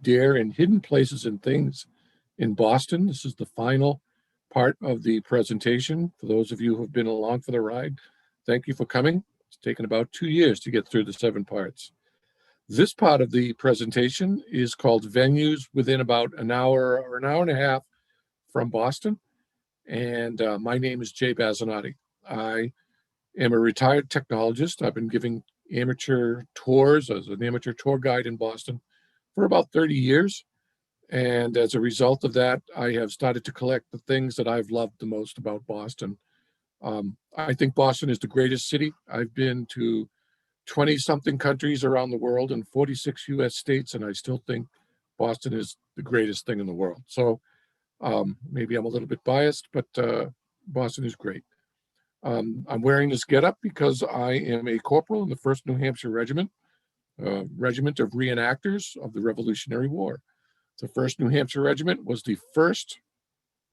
deer in hidden places and things in Boston. This is the final part of the presentation. For those of you who have been along for the ride, thank you for coming. It's taken about 2 years to get through the 7 parts. This part of the presentation is called Venues Within About an Hour or an hour and a half from Boston. And my name is Jay Bazzanotti. I am a retired technologist. I've been giving amateur tours as an amateur tour guide in Boston for about 30 years. And as a result of that, I have started to collect the things that I've loved the most about Boston. I think Boston is the greatest city. I've been to 20-something countries around the world and 46 US states, and I still think Boston is the greatest thing in the world. So maybe I'm a little bit biased, but Boston is great. I'm wearing this getup because I am a corporal in the 1st New Hampshire Regiment, regiment of reenactors of the Revolutionary War. The 1st New Hampshire Regiment was the first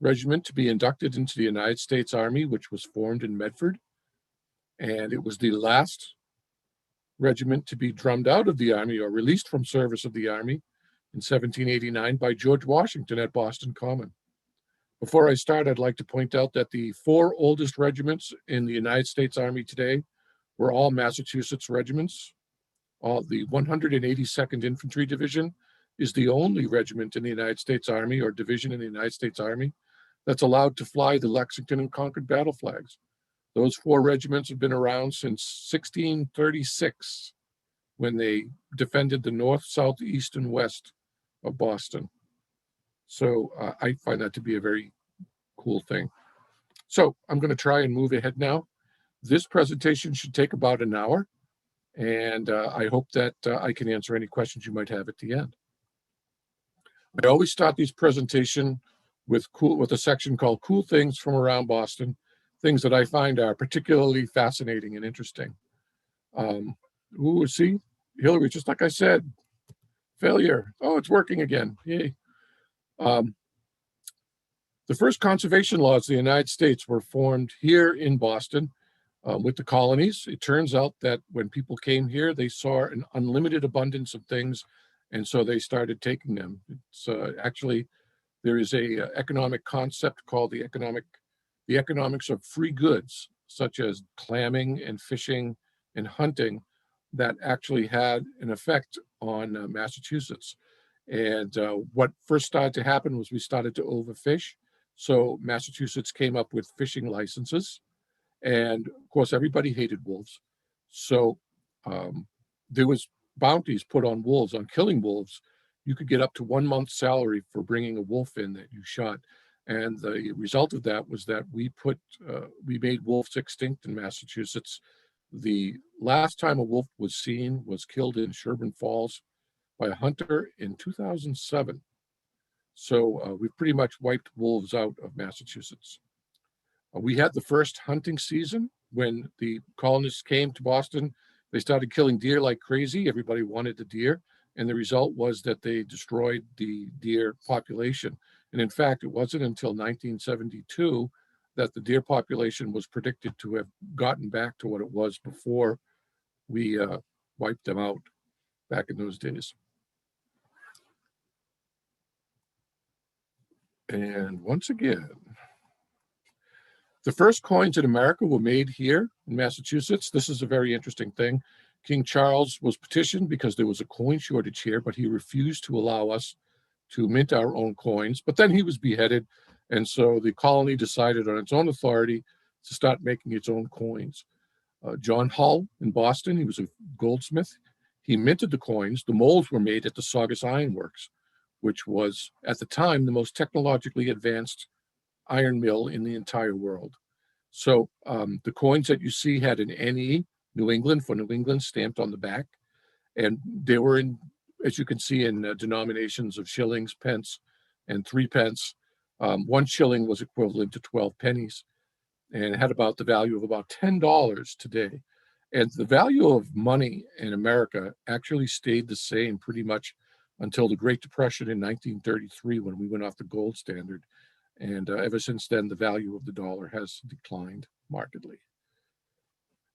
regiment to be inducted into the United States Army, which was formed in Medford. And it was the last regiment to be drummed out of the Army or released from service of the Army in 1789 by George Washington at Boston Common. Before I start, I'd like to point out that the 4 oldest regiments in the United States Army today were all Massachusetts regiments. The 182nd Infantry Division is the only regiment in the United States Army or division in the United States Army that's allowed to fly the Lexington and Concord battle flags. Those 4 regiments have been around since 1636, when they defended the north, south, east, and west of Boston. So I find that to be a very cool thing. So I'm going to try and move ahead now. This presentation should take about an hour, and I hope that I can answer any questions you might have at the end. I always start these presentations with a section called Cool Things from Around Boston, things that I find are particularly fascinating and interesting. See, Hillary, just like I said, failure. Oh, it's working again. Yay. The first conservation laws of the United States were formed here in Boston with the colonies. It turns out that when people came here, they saw an unlimited abundance of things, and so they started taking them. It's actually, there is a economic concept called the economics of free goods, such as clamming and fishing and hunting, that actually had an effect on Massachusetts. And what first started to happen was we started to overfish. So Massachusetts came up with fishing licenses. And of course, everybody hated wolves. So there was bounties put on wolves, on killing wolves. You could get up to 1 month's salary for bringing a wolf in that you shot. And the result of that was that we made wolves extinct in Massachusetts. The last time a wolf was seen was killed in Sherburne Falls by a hunter in 2007. So we've pretty much wiped wolves out of Massachusetts. We had the first hunting season when the colonists came to Boston. They started killing deer like crazy. Everybody wanted the deer. And the result was that they destroyed the deer population. And in fact, it wasn't until 1972 that the deer population was predicted to have gotten back to what it was before we wiped them out back in those days. And once again, the first coins in America were made here in Massachusetts. This is a very interesting thing. King Charles was petitioned because there was a coin shortage here, but he refused to allow us to mint our own coins. But then he was beheaded, and so the colony decided on its own authority to start making its own coins. John Hull in Boston, he was a goldsmith. He minted the coins. The molds were made at the SAUGUS Iron Works, which was, at the time, the most technologically advanced iron mill in the entire world. So the coins that you see had an NE, New England, for New England, stamped on the back. And they were in, as you can see, in denominations of shillings, pence, and 3 pence. 1 shilling was equivalent to 12 pennies and had about the value of about $10 today. And the value of money in America actually stayed the same pretty much until the Great Depression in 1933, when we went off the gold standard. And ever since then, the value of the dollar has declined markedly.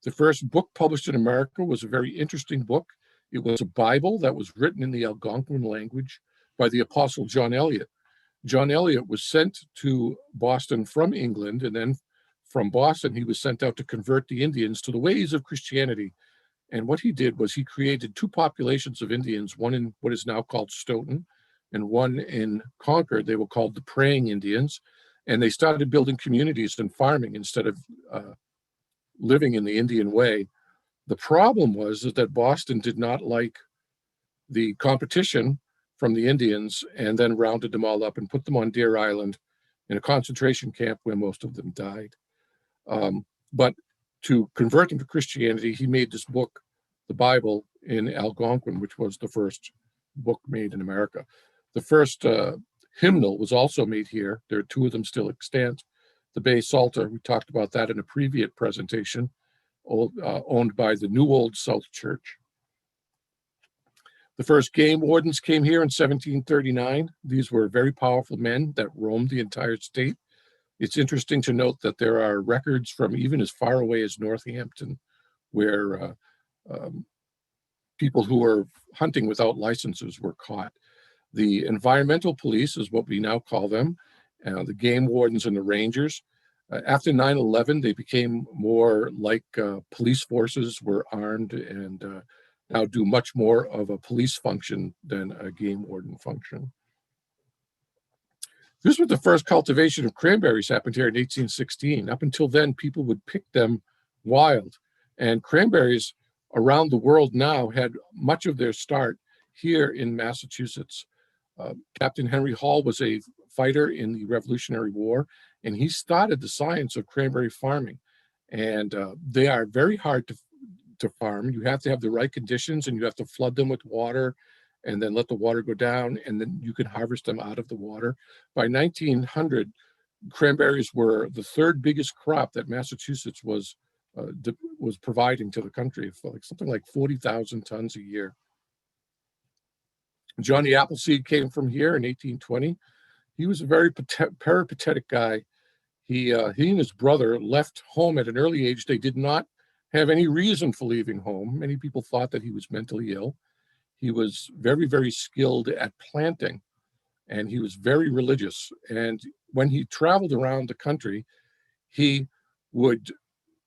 The first book published in America was a very interesting book. It was a Bible that was written in the Algonquin language by the Apostle John Eliot. John Eliot was sent to Boston from England, and then from Boston, he was sent out to convert the Indians to the ways of Christianity. And what he did was he created two populations of Indians, one in what is now called Stoughton and one in Concord. They were called the Praying Indians. And they started building communities and farming instead of living in the Indian way. The problem was that Boston did not like the competition from the Indians and then rounded them all up and put them on Deer Island in a concentration camp where most of them died. But to convert them to Christianity, he made this book, the Bible, in Algonquin, which was the first book made in America. The first hymnal was also made here. There are two of them still extant. The Bay Psalter, we talked about that in a previous presentation, owned by the New Old South Church. The first game wardens came here in 1739. These were very powerful men that roamed the entire state. It's interesting to note that there are records from even as far away as Northampton, where people who were hunting without licenses were caught. The environmental police is what we now call them, the game wardens and the rangers. After 9/11, they became more like police forces, were armed, and now do much more of a police function than a game warden function. This was the first cultivation of cranberries happened here in 1816. Up until then, people would pick them wild. And cranberries around the world now had much of their start here in Massachusetts. Captain Henry Hall was a fighter in the Revolutionary War, and he started the science of cranberry farming. And they are very hard to farm. You have to have the right conditions, and you have to flood them with water and then let the water go down, and then you can harvest them out of the water. By 1900, cranberries were the third biggest crop that Massachusetts was providing to the country, for like something like 40,000 tons a year. Johnny Appleseed came from here in 1820. He was a very peripatetic guy. He and his brother left home at an early age. They did not have any reason for leaving home. Many people thought that he was mentally ill. He was very, very skilled at planting, and he was very religious. And when he traveled around the country, he would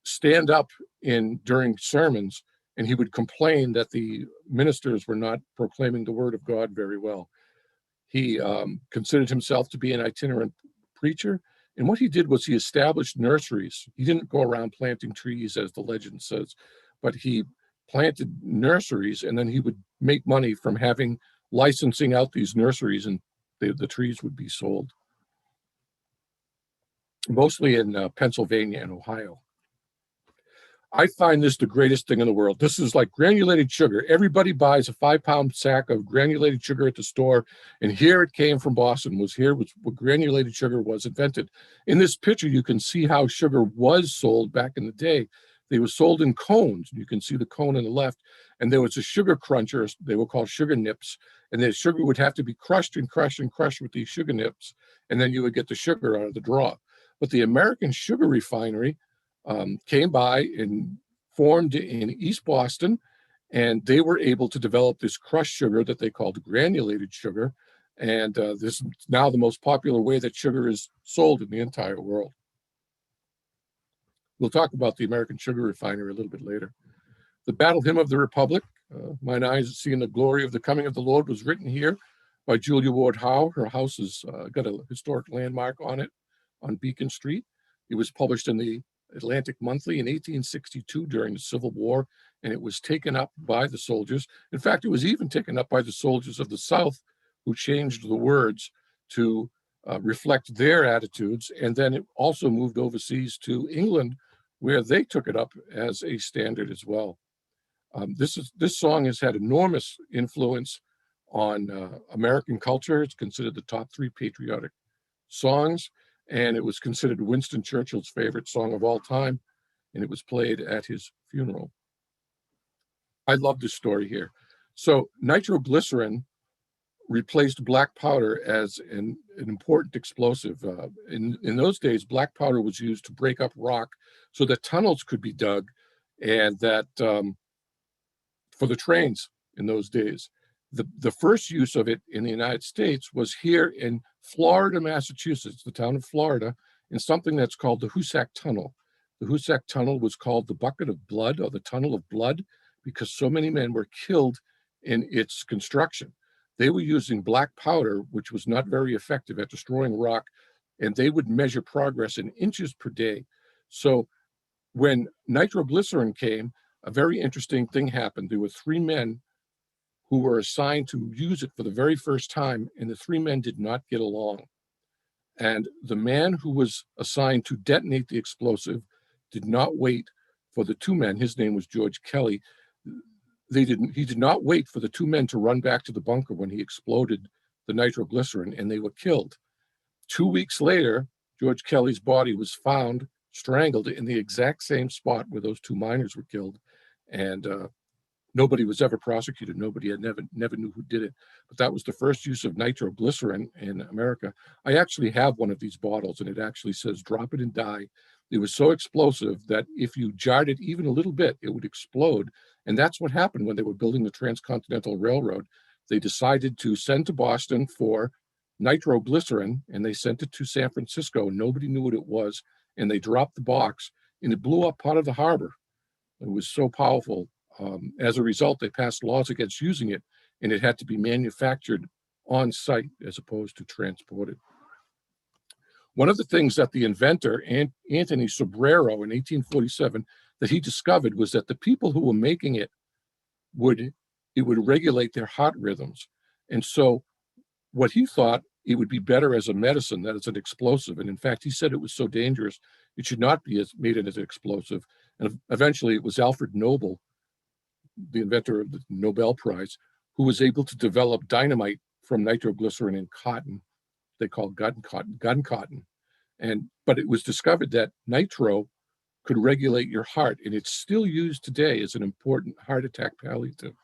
stand up during sermons, and he would complain that the ministers were not proclaiming the word of God very well. He considered himself to be an itinerant preacher. And what he did was he established nurseries. He didn't go around planting trees, as the legend says, but he planted nurseries, and then he would make money from licensing out these nurseries, and the trees would be sold. Mostly in Pennsylvania and Ohio. I find this the greatest thing in the world. This is like granulated sugar. Everybody buys a 5-pound sack of granulated sugar at the store, and here it came from Boston. Was where granulated sugar was invented. In this picture, you can see how sugar was sold back in the day. They were sold in cones. You can see the cone on the left, and there was a sugar cruncher. They were called sugar nips, and the sugar would have to be crushed and crushed and crushed with these sugar nips, and then you would get the sugar out of the draw. But the American Sugar Refinery came by and formed in East Boston, and they were able to develop this crushed sugar that they called granulated sugar, and this is now the most popular way that sugar is sold in the entire world. We'll talk about the American Sugar Refinery a little bit later. The Battle Hymn of the Republic, Mine Eyes Seeing the Glory of the Coming of the Lord, was written here by Julia Ward Howe. Her house has got a historic landmark on it on Beacon Street. It was published in the Atlantic Monthly in 1862 during the Civil War, and it was taken up by the soldiers. In fact, it was even taken up by the soldiers of the South, who changed the words to reflect their attitudes, and then it also moved overseas to England, where they took it up as a standard as well. This song has had enormous influence on American culture. It's considered the top 3 patriotic songs, and it was considered Winston Churchill's favorite song of all time, and it was played at his funeral. I love this story here. So nitroglycerin replaced black powder as an important explosive. In those days, black powder was used to break up rock so that tunnels could be dug, and that for the trains in those days. The first use of it in the United States was here in Florida, Massachusetts, the town of Florida, in something that's called the Hoosac Tunnel. The Hoosac Tunnel was called the Bucket of Blood, or the Tunnel of Blood, because so many men were killed in its construction. They were using black powder, which was not very effective at destroying rock, and they would measure progress in inches per day. So when nitroglycerin came, a very interesting thing happened. There were 3 men who were assigned to use it for the very first time, and the 3 men did not get along. And the man who was assigned to detonate the explosive did not wait for the 2 men. His name was George Kelly. He did not wait for the 2 men to run back to the bunker when he exploded the nitroglycerin, and they were killed. 2 weeks later, George Kelly's body was found strangled in the exact same spot where those 2 miners were killed. And nobody was ever prosecuted. Nobody had never knew who did it. But that was the first use of nitroglycerin in America. I actually have one of these bottles, and it actually says, "Drop it and die." It was so explosive that if you jarred it even a little bit, it would explode. And that's what happened when they were building the Transcontinental Railroad. They decided to send to Boston for nitroglycerin, and they sent it to San Francisco. Nobody knew what it was, and they dropped the box, and it blew up part of the harbor. It was so powerful. As a result, they passed laws against using it, and it had to be manufactured on site as opposed to transported. One of the things that the inventor, Anthony Sobrero, in 1847, that he discovered was that the people who were making it would regulate their heart rhythms. And so what he thought, it would be better as a medicine than as an explosive. And in fact, he said it was so dangerous, it should not be made as an explosive. And eventually it was Alfred Nobel, the inventor of the Nobel Prize, who was able to develop dynamite from nitroglycerin and cotton. They call gun cotton. But it was discovered that nitro could regulate your heart, and it's still used today as an important heart attack palliative.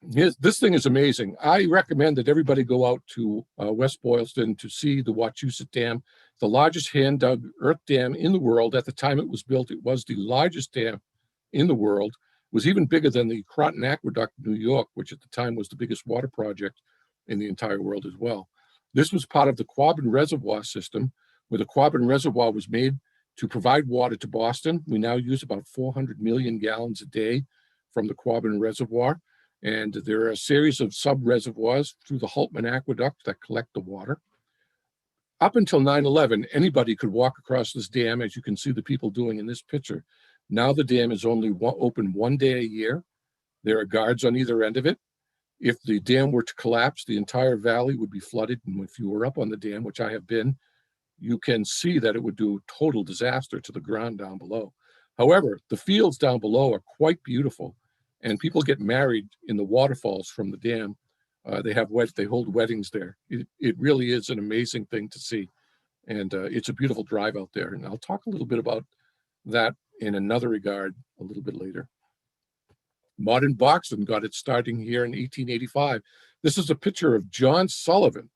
This thing is amazing. I recommend that everybody go out to West Boylston to see the Wachusett Dam, the largest hand-dug earth dam in the world. At the time it was built, it was the largest dam in the world. It was even bigger than the Croton Aqueduct in New York, which at the time was the biggest water project in the entire world as well. This was part of the Quabbin Reservoir system, where the Quabbin Reservoir was made to provide water to Boston. We now use about 400 million gallons a day from the Quabbin Reservoir. And there are a series of sub-reservoirs through the Hultman Aqueduct that collect the water. Up until 9/11, anybody could walk across this dam, as you can see the people doing in this picture. Now the dam is only open 1 day a year. There are guards on either end of it. If the dam were to collapse, the entire valley would be flooded. And if you were up on the dam, which I have been, you can see that it would do total disaster to the ground down below. However, the fields down below are quite beautiful, and people get married in the waterfalls from the dam. They hold weddings there. It really is an amazing thing to see, and it's a beautiful drive out there. And I'll talk a little bit about that in another regard a little bit later. Modern boxing got its starting here in 1885. This is a picture of John Sullivan,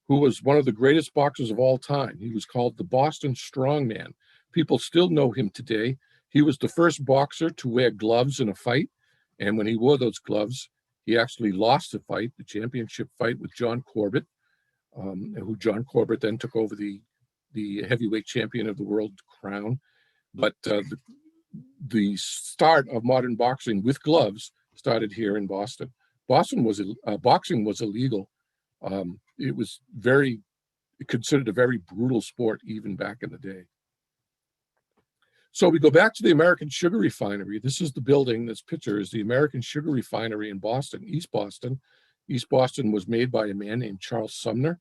who was one of the greatest boxers of all time. He was called the Boston Strongman. People still know him today. He was the first boxer to wear gloves in a fight. And when he wore those gloves, he actually lost the fight, the championship fight with John Corbett, who John Corbett then took over the heavyweight champion of the world crown. But the start of modern boxing with gloves started here in Boston. Boxing was illegal. It was considered a very brutal sport even back in the day. So we go back to the American Sugar Refinery. This is the building, this picture is the American Sugar Refinery in Boston, East Boston. East Boston was made by a man named Charles Sumner.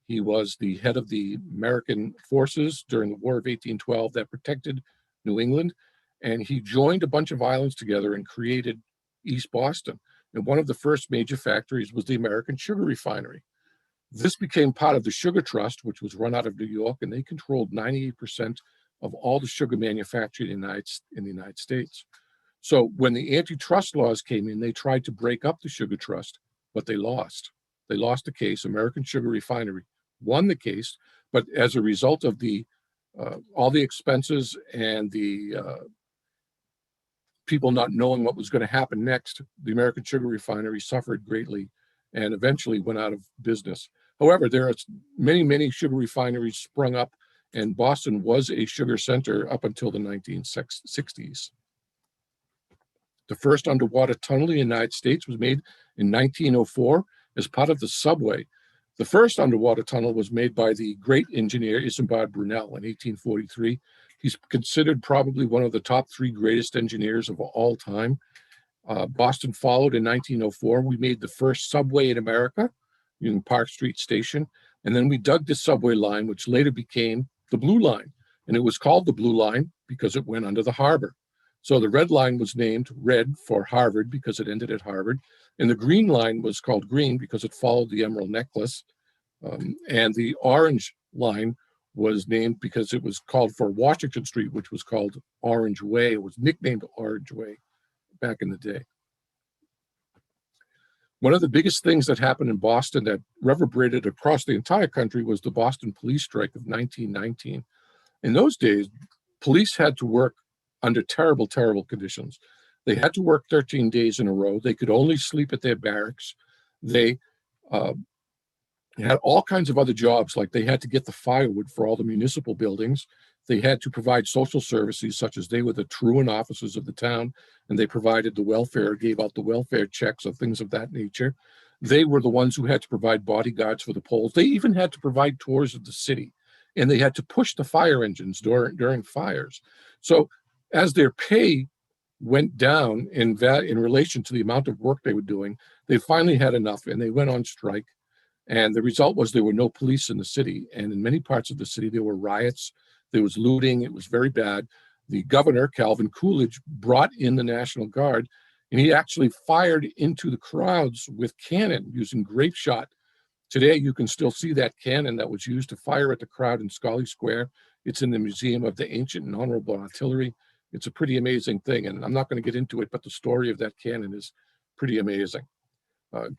He was the head of the American forces during the War of 1812 that protected New England. And he joined a bunch of islands together and created East Boston. And one of the first major factories was the American Sugar Refinery. This became part of the Sugar Trust, which was run out of New York, and they controlled 98% of all the sugar manufactured in the United States. So when the antitrust laws came in, they tried to break up the Sugar Trust, but they lost. They lost the case. American Sugar Refinery won the case, but as a result of all the expenses and the people not knowing what was going to happen next, the American sugar refinery suffered greatly and eventually went out of business. However, there are many, many sugar refineries sprung up, and Boston was a sugar center up until the 1960s. The first underwater tunnel in the United States was made in 1904 as part of the subway. The first underwater tunnel was made by the great engineer Isambard Brunel in 1843. He's considered probably one of the top 3 greatest engineers of all time. Boston followed in 1904. We made the first subway in America using Park Street Station. And then we dug the subway line, which later became the Blue Line. And it was called the Blue Line because it went under the harbor. So the red line was named red for Harvard because it ended at Harvard. And the green line was called green because it followed the Emerald Necklace. And the orange line was named because it was called for Washington Street, which was called Orange Way. It was nicknamed Orange Way back in the day. One of the biggest things that happened in Boston that reverberated across the entire country was the Boston police strike of 1919. In those days, police had to work under terrible, terrible conditions. They had to work 13 days in a row. They could only sleep at their barracks. They had all kinds of other jobs, like they had to get the firewood for all the municipal buildings. They had to provide social services, such as they were the truant officers of the town, and they provided the welfare, gave out the welfare checks or things of that nature. They were the ones who had to provide bodyguards for the polls. They even had to provide tours of the city, and they had to push the fire engines during fires. So as their pay went down in relation to the amount of work they were doing, they finally had enough, and they went on strike. And the result was there were no police in the city. And in many parts of the city, there were riots. There was looting. It was very bad. The governor, Calvin Coolidge, brought in the National Guard, and he actually fired into the crowds with cannon using grape shot. Today, you can still see that cannon that was used to fire at the crowd in Scollay Square. It's in the Museum of the Ancient and Honorable Artillery. It's a pretty amazing thing, and I'm not going to get into it, but the story of that cannon is pretty amazing.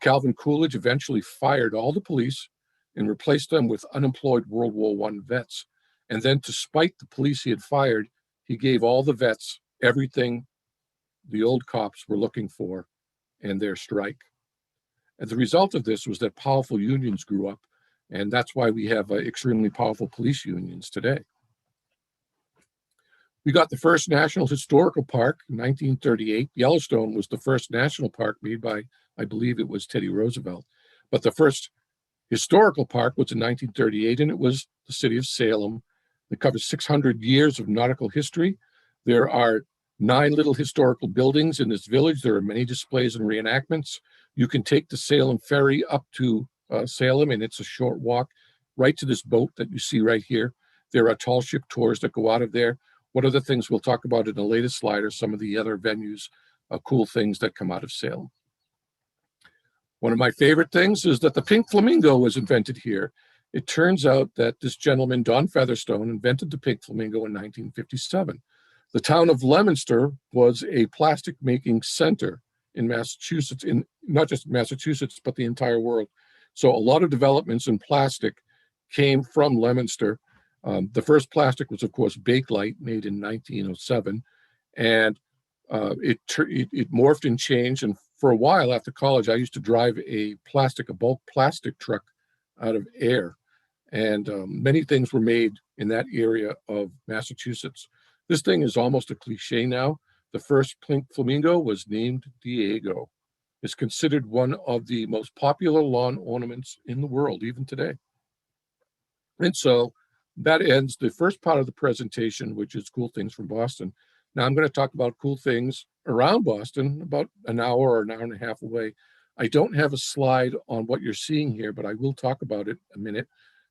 Calvin Coolidge eventually fired all the police and replaced them with unemployed World War I vets. And then, to spite the police he had fired, he gave all the vets everything the old cops were looking for in their strike. And the result of this was that powerful unions grew up, and that's why we have extremely powerful police unions today. We got the first National Historical Park in 1938. Yellowstone was the first national park made by, I believe it was Teddy Roosevelt. But the first historical park was in 1938, and it was the city of Salem. It covers 600 years of nautical history. There are 9 little historical buildings in this village. There are many displays and reenactments. You can take the Salem ferry up to Salem, and it's a short walk right to this boat that you see right here. There are tall ship tours that go out of there. One of the things we'll talk about in the latest slide are some of the other venues, cool things that come out of Salem. One of my favorite things is that the pink flamingo was invented here. It turns out that this gentleman, Don Featherstone, invented the pink flamingo in 1957. The town of Leominster was a plastic making center in Massachusetts, in not just Massachusetts, but the entire world. So a lot of developments in plastic came from Leominster. The first plastic was, of course, Bakelite, made in 1907, and it morphed and changed. And for a while after college, I used to drive a bulk plastic truck out of Air, and many things were made in that area of Massachusetts. This thing is almost a cliche now. The first pink flamingo was named Diego. It's considered one of the most popular lawn ornaments in the world, even today. And so that ends the first part of the presentation, which is cool things from Boston. Now I'm going to talk about cool things around Boston, about an hour or an hour and a half away. I don't have a slide on what you're seeing here, but I will talk about it a minute,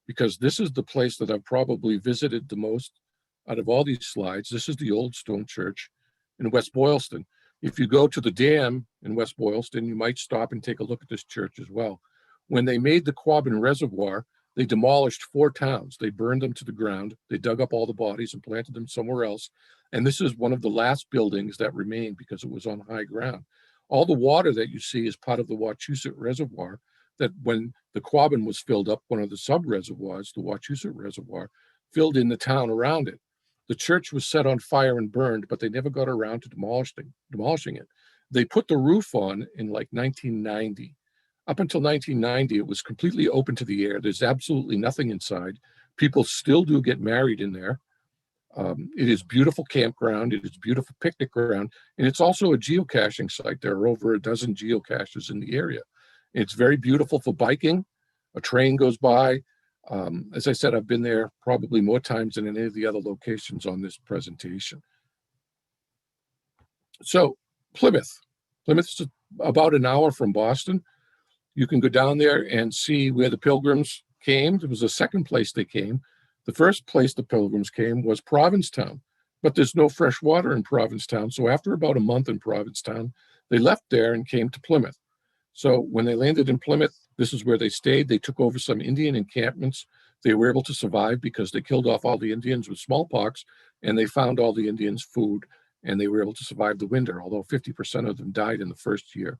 because this is the place that I've probably visited the most out of all these slides. This is the old stone church in West Boylston. If you go to the dam in West Boylston, you might stop and take a look at this church as well. When they made the Quabbin Reservoir, they demolished 4 towns. They burned them to the ground. They dug up all the bodies and planted them somewhere else. And this is one of the last buildings that remained because it was on high ground. All the water that you see is part of the Wachusett Reservoir, that when the Quabbin was filled up, one of the sub-reservoirs, the Wachusett Reservoir, filled in the town around it. The church was set on fire and burned, but they never got around to demolishing it. They put the roof on in like 1990. Up until 1990, it was completely open to the air. There's absolutely nothing inside. People still do get married in there. It is beautiful campground. It is beautiful picnic ground. And it's also a geocaching site. There are over a dozen geocaches in the area. It's very beautiful for biking. A train goes by. As I said, I've been there probably more times than any of the other locations on this presentation. So Plymouth. Plymouth is about an hour from Boston. You can go down there and see where the Pilgrims came. There was a second place they came. The first place the Pilgrims came was Provincetown, but there's no fresh water in Provincetown. So after about a month in Provincetown, they left there and came to Plymouth. So when they landed in Plymouth, this is where they stayed. They took over some Indian encampments. They were able to survive because they killed off all the Indians with smallpox, and they found all the Indians food, and they were able to survive the winter, although 50% of them died in the first year.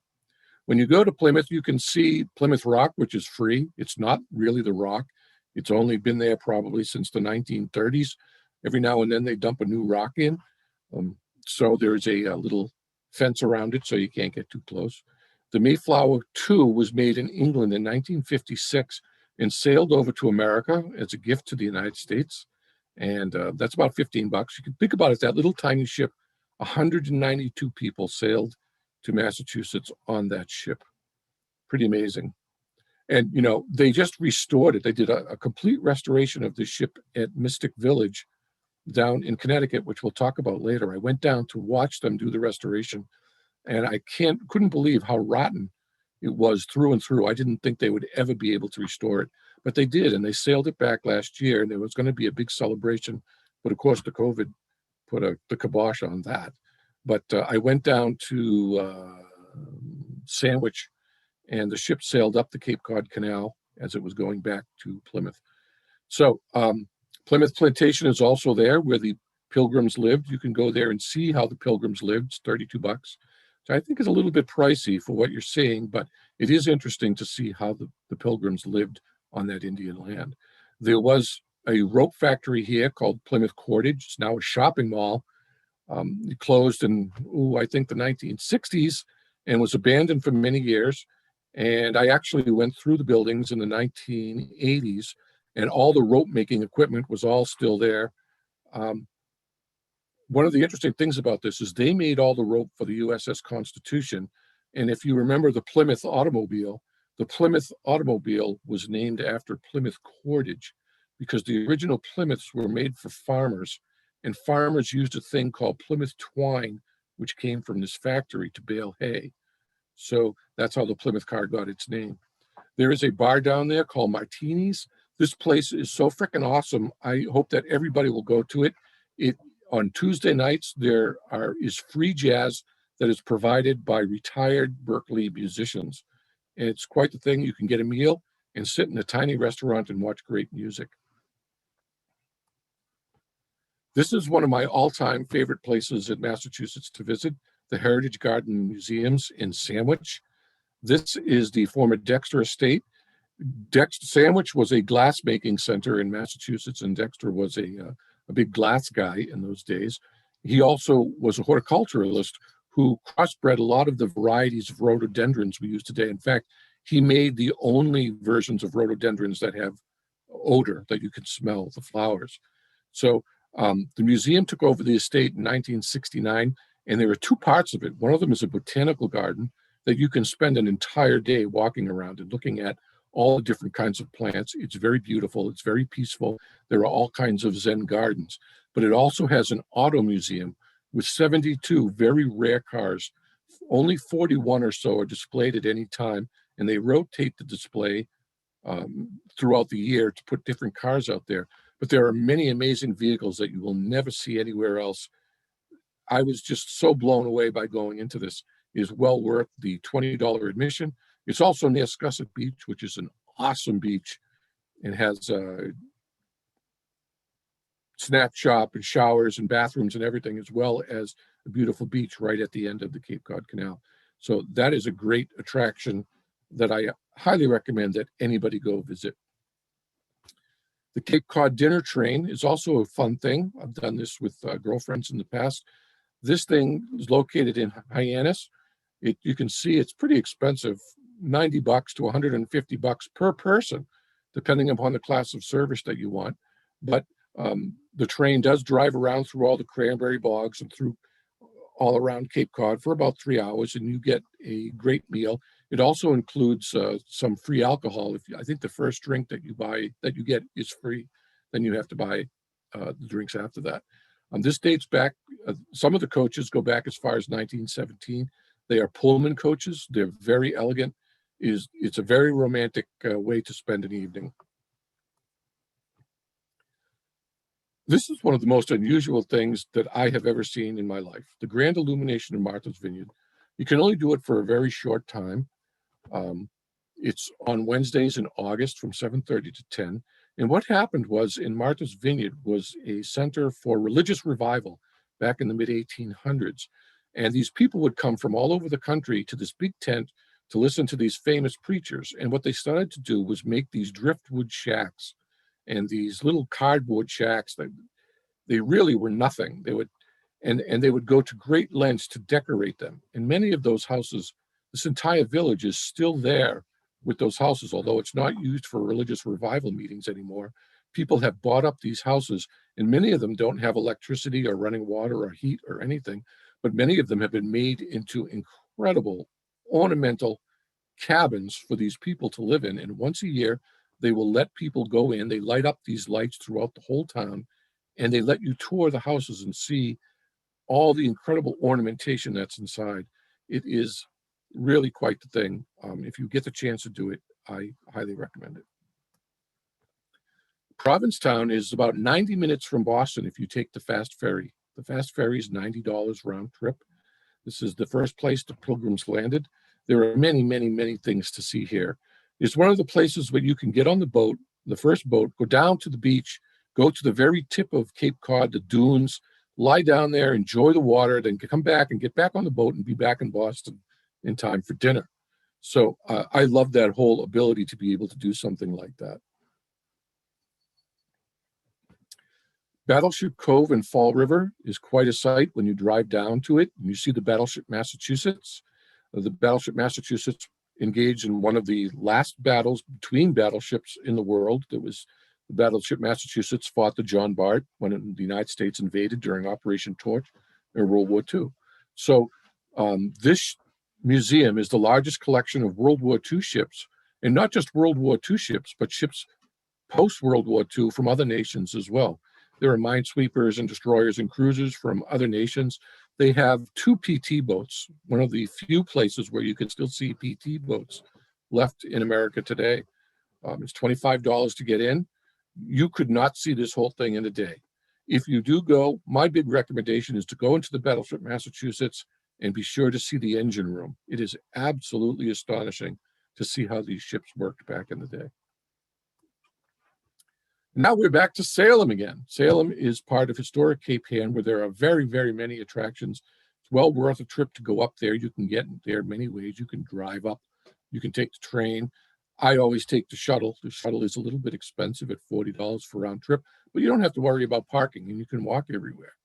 When you go to Plymouth, you can see Plymouth Rock, which is free. It's not really the rock. It's only been there probably since the 1930s. Every now and then they dump a new rock in. So there's a little fence around it so you can't get too close. The Mayflower II was made in England in 1956 and sailed over to America as a gift to the United States. And that's about $15. You can think about it, that little tiny ship, 192 people sailed to Massachusetts on that ship. Pretty amazing. And, you know, they just restored it. They did a complete restoration of the ship at Mystic Village down in Connecticut, which we'll talk about later. I went down to watch them do the restoration, and I couldn't believe how rotten it was through and through. I didn't think they would ever be able to restore it, but they did, and they sailed it back last year, and there was going to be a big celebration, but of course the COVID put the kibosh on that. But I went down to Sandwich, and the ship sailed up the Cape Cod Canal as it was going back to Plymouth. So Plymouth Plantation is also there where the Pilgrims lived. You can go there and see how the Pilgrims lived. It's $32. So I think it's a little bit pricey for what you're seeing, but it is interesting to see how the Pilgrims lived on that Indian land. There was a rope factory here called Plymouth Cordage. It's now a shopping mall. It closed in, I think the 1960s and was abandoned for many years. And I actually went through the buildings in the 1980s, and all the rope making equipment was all still there. One of the interesting things about this is they made all the rope for the USS Constitution. And if you remember the Plymouth automobile was named after Plymouth Cordage because the original Plymouths were made for farmers, and farmers used a thing called Plymouth twine, which came from this factory to bale hay. So that's how the Plymouth car got its name. There is a bar down there called Martini's. This place is so freaking awesome. I hope that everybody will go to it. On Tuesday nights, there is free jazz that is provided by retired Berkeley musicians. And it's quite the thing. You can get a meal and sit in a tiny restaurant and watch great music. This is one of my all-time favorite places in Massachusetts to visit, the Heritage Garden Museums in Sandwich. This is the former Dexter estate. Sandwich was a glass-making center in Massachusetts, and Dexter was a big glass guy in those days. He also was a horticulturalist who crossbred a lot of the varieties of rhododendrons we use today. In fact, he made the only versions of rhododendrons that have odor, that you can smell the flowers. So the museum took over the estate in 1969, and there are two parts of it. One of them is a botanical garden that you can spend an entire day walking around and looking at all the different kinds of plants. It's very beautiful. It's very peaceful. There are all kinds of Zen gardens, but it also has an auto museum with 72 very rare cars. Only 41 or so are displayed at any time, and they rotate the display throughout the year to put different cars out there. But there are many amazing vehicles that you will never see anywhere else. I was just so blown away by going into this. It is well worth the $20 admission. It's also near Scusset Beach, which is an awesome beach and has a snack shop and showers and bathrooms and everything, as well as a beautiful beach right at the end of the Cape Cod Canal. So that is a great attraction that I highly recommend that anybody go visit. The Cape Cod dinner train is also a fun thing. I've done this with girlfriends in the past. This thing is located in Hyannis. You can see it's pretty expensive, $90 to $150 per person, depending upon the class of service that you want. But the train does drive around through all the cranberry bogs and through all around Cape Cod for about 3 hours, and you get a great meal. It also includes some free alcohol. I think the first drink that you get is free, then you have to buy the drinks after that. This dates back, some of the coaches go back as far as 1917. They are Pullman coaches. They're very elegant. It's a very romantic way to spend an evening. This is one of the most unusual things that I have ever seen in my life. The grand illumination of Martha's Vineyard. You can only do it for a very short time. It's on Wednesdays in August from 7:30 to 10. And what happened was, in Martha's Vineyard was a center for religious revival back in the mid-1800s. And these people would come from all over the country to this big tent to listen to these famous preachers. And what they started to do was make these driftwood shacks and these little cardboard shacks that they really were nothing. They would go to great lengths to decorate them. And many of those houses, this entire village is still there with those houses, although it's not used for religious revival meetings anymore. People have bought up these houses, and many of them don't have electricity or running water or heat or anything, but many of them have been made into incredible ornamental cabins for these people to live in. And once a year, they will let people go in. They light up these lights throughout the whole town, and they let you tour the houses and see all the incredible ornamentation that's inside. It is really quite the thing. If you get the chance to do it, I highly recommend it. Provincetown is about 90 minutes from Boston if you take the fast ferry. The fast ferry is $90 round trip. This is the first place the pilgrims landed. There are many, many, many things to see here. It's one of the places where you can get on the boat, the first boat, go down to the beach, go to the very tip of Cape Cod, the dunes, lie down there, enjoy the water, then come back and get back on the boat and be back in Boston in time for dinner. So I love that whole ability to be able to do something like that. Battleship Cove in Fall River is quite a sight when you drive down to it and you see the Battleship Massachusetts. The Battleship Massachusetts engaged in one of the last battles between battleships in the world. There was the Battleship Massachusetts fought the John Bart when the United States invaded during Operation Torch in World War II. So this museum is the largest collection of World War II ships, and not just World War II ships, but ships post-World War II from other nations as well. There are minesweepers and destroyers and cruisers from other nations. They have 2 PT boats, one of the few places where you can still see PT boats left in America today. It's $25 to get in. You could not see this whole thing in a day. If you do go, my big recommendation is to go into the Battleship Massachusetts and be sure to see the engine room. It is absolutely astonishing to see how these ships worked back in the day. Now we're back to Salem again. Salem is part of historic Cape Ann, where there are very, very many attractions. It's well worth a trip to go up there. You can get there many ways. You can drive up. You can take the train. I always take the shuttle. The shuttle is a little bit expensive at $40 for round trip, but you don't have to worry about parking, and you can walk everywhere.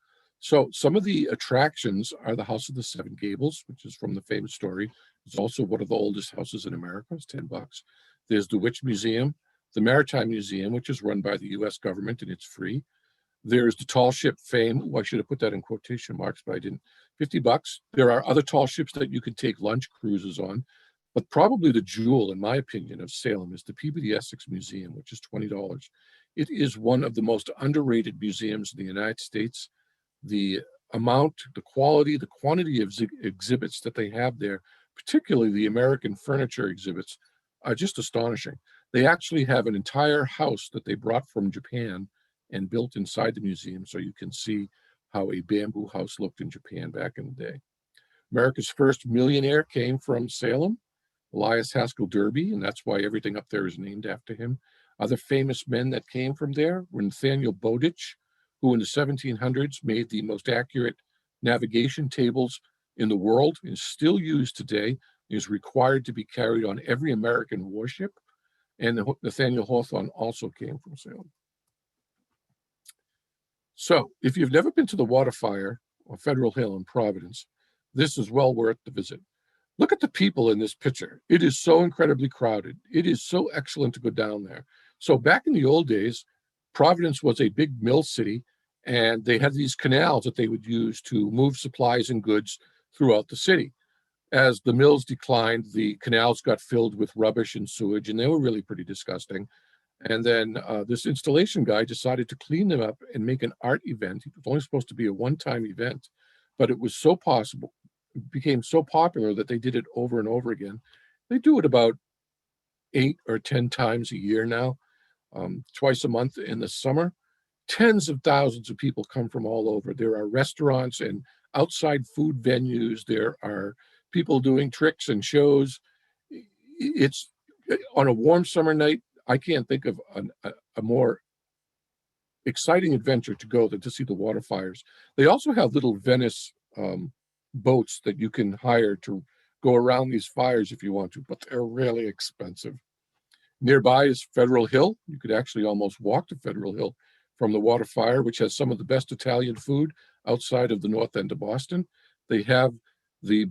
So some of the attractions are the House of the Seven Gables, which is from the famous story. It's also one of the oldest houses in America. It's $10. There's the Witch Museum, the Maritime Museum, which is run by the US government and it's free. There's the tall ship fame. Oh, I should have put that in quotation marks, but I didn't. $50. There are other tall ships that you can take lunch cruises on, but probably the jewel, in my opinion, of Salem is the Peabody Essex Museum, which is $20. It is one of the most underrated museums in the United States. The amount, the quality, the quantity of exhibits that they have there, particularly the American furniture exhibits, are just astonishing. They actually have an entire house that they brought from Japan and built inside the museum, so you can see how a bamboo house looked in Japan back in the day. America's first millionaire came from Salem, Elias Haskell Derby, and that's why everything up there is named after him. Other famous men that came from there were Nathaniel Bowditch, who in the 1700s made the most accurate navigation tables in the world, and is still used today, is required to be carried on every American warship. And Nathaniel Hawthorne also came from Salem. So if you've never been to the water fire on Federal Hill in Providence, this is well worth the visit. Look at the people in this picture. It is so incredibly crowded. It is so excellent to go down there. So back in the old days, Providence was a big mill city, and they had these canals that they would use to move supplies and goods throughout the city. As the mills declined, the canals got filled with rubbish and sewage, and they were really pretty disgusting. And then this installation guy decided to clean them up and make an art event. It was only supposed to be a one-time event, but it was so possible, it became so popular that they did it over and over again. They do it about 8 or 10 times a year now, twice a month in the summer. Tens of thousands of people come from all over. There are restaurants and outside food venues. There are people doing tricks and shows. It's on a warm summer night. I can't think of a more exciting adventure to go than to see the water fires. They also have little Venice boats that you can hire to go around these fires if you want to, but they're really expensive. Nearby is Federal Hill. You could actually almost walk to Federal Hill from the water fire, which has some of the best Italian food outside of the north end of Boston. They have the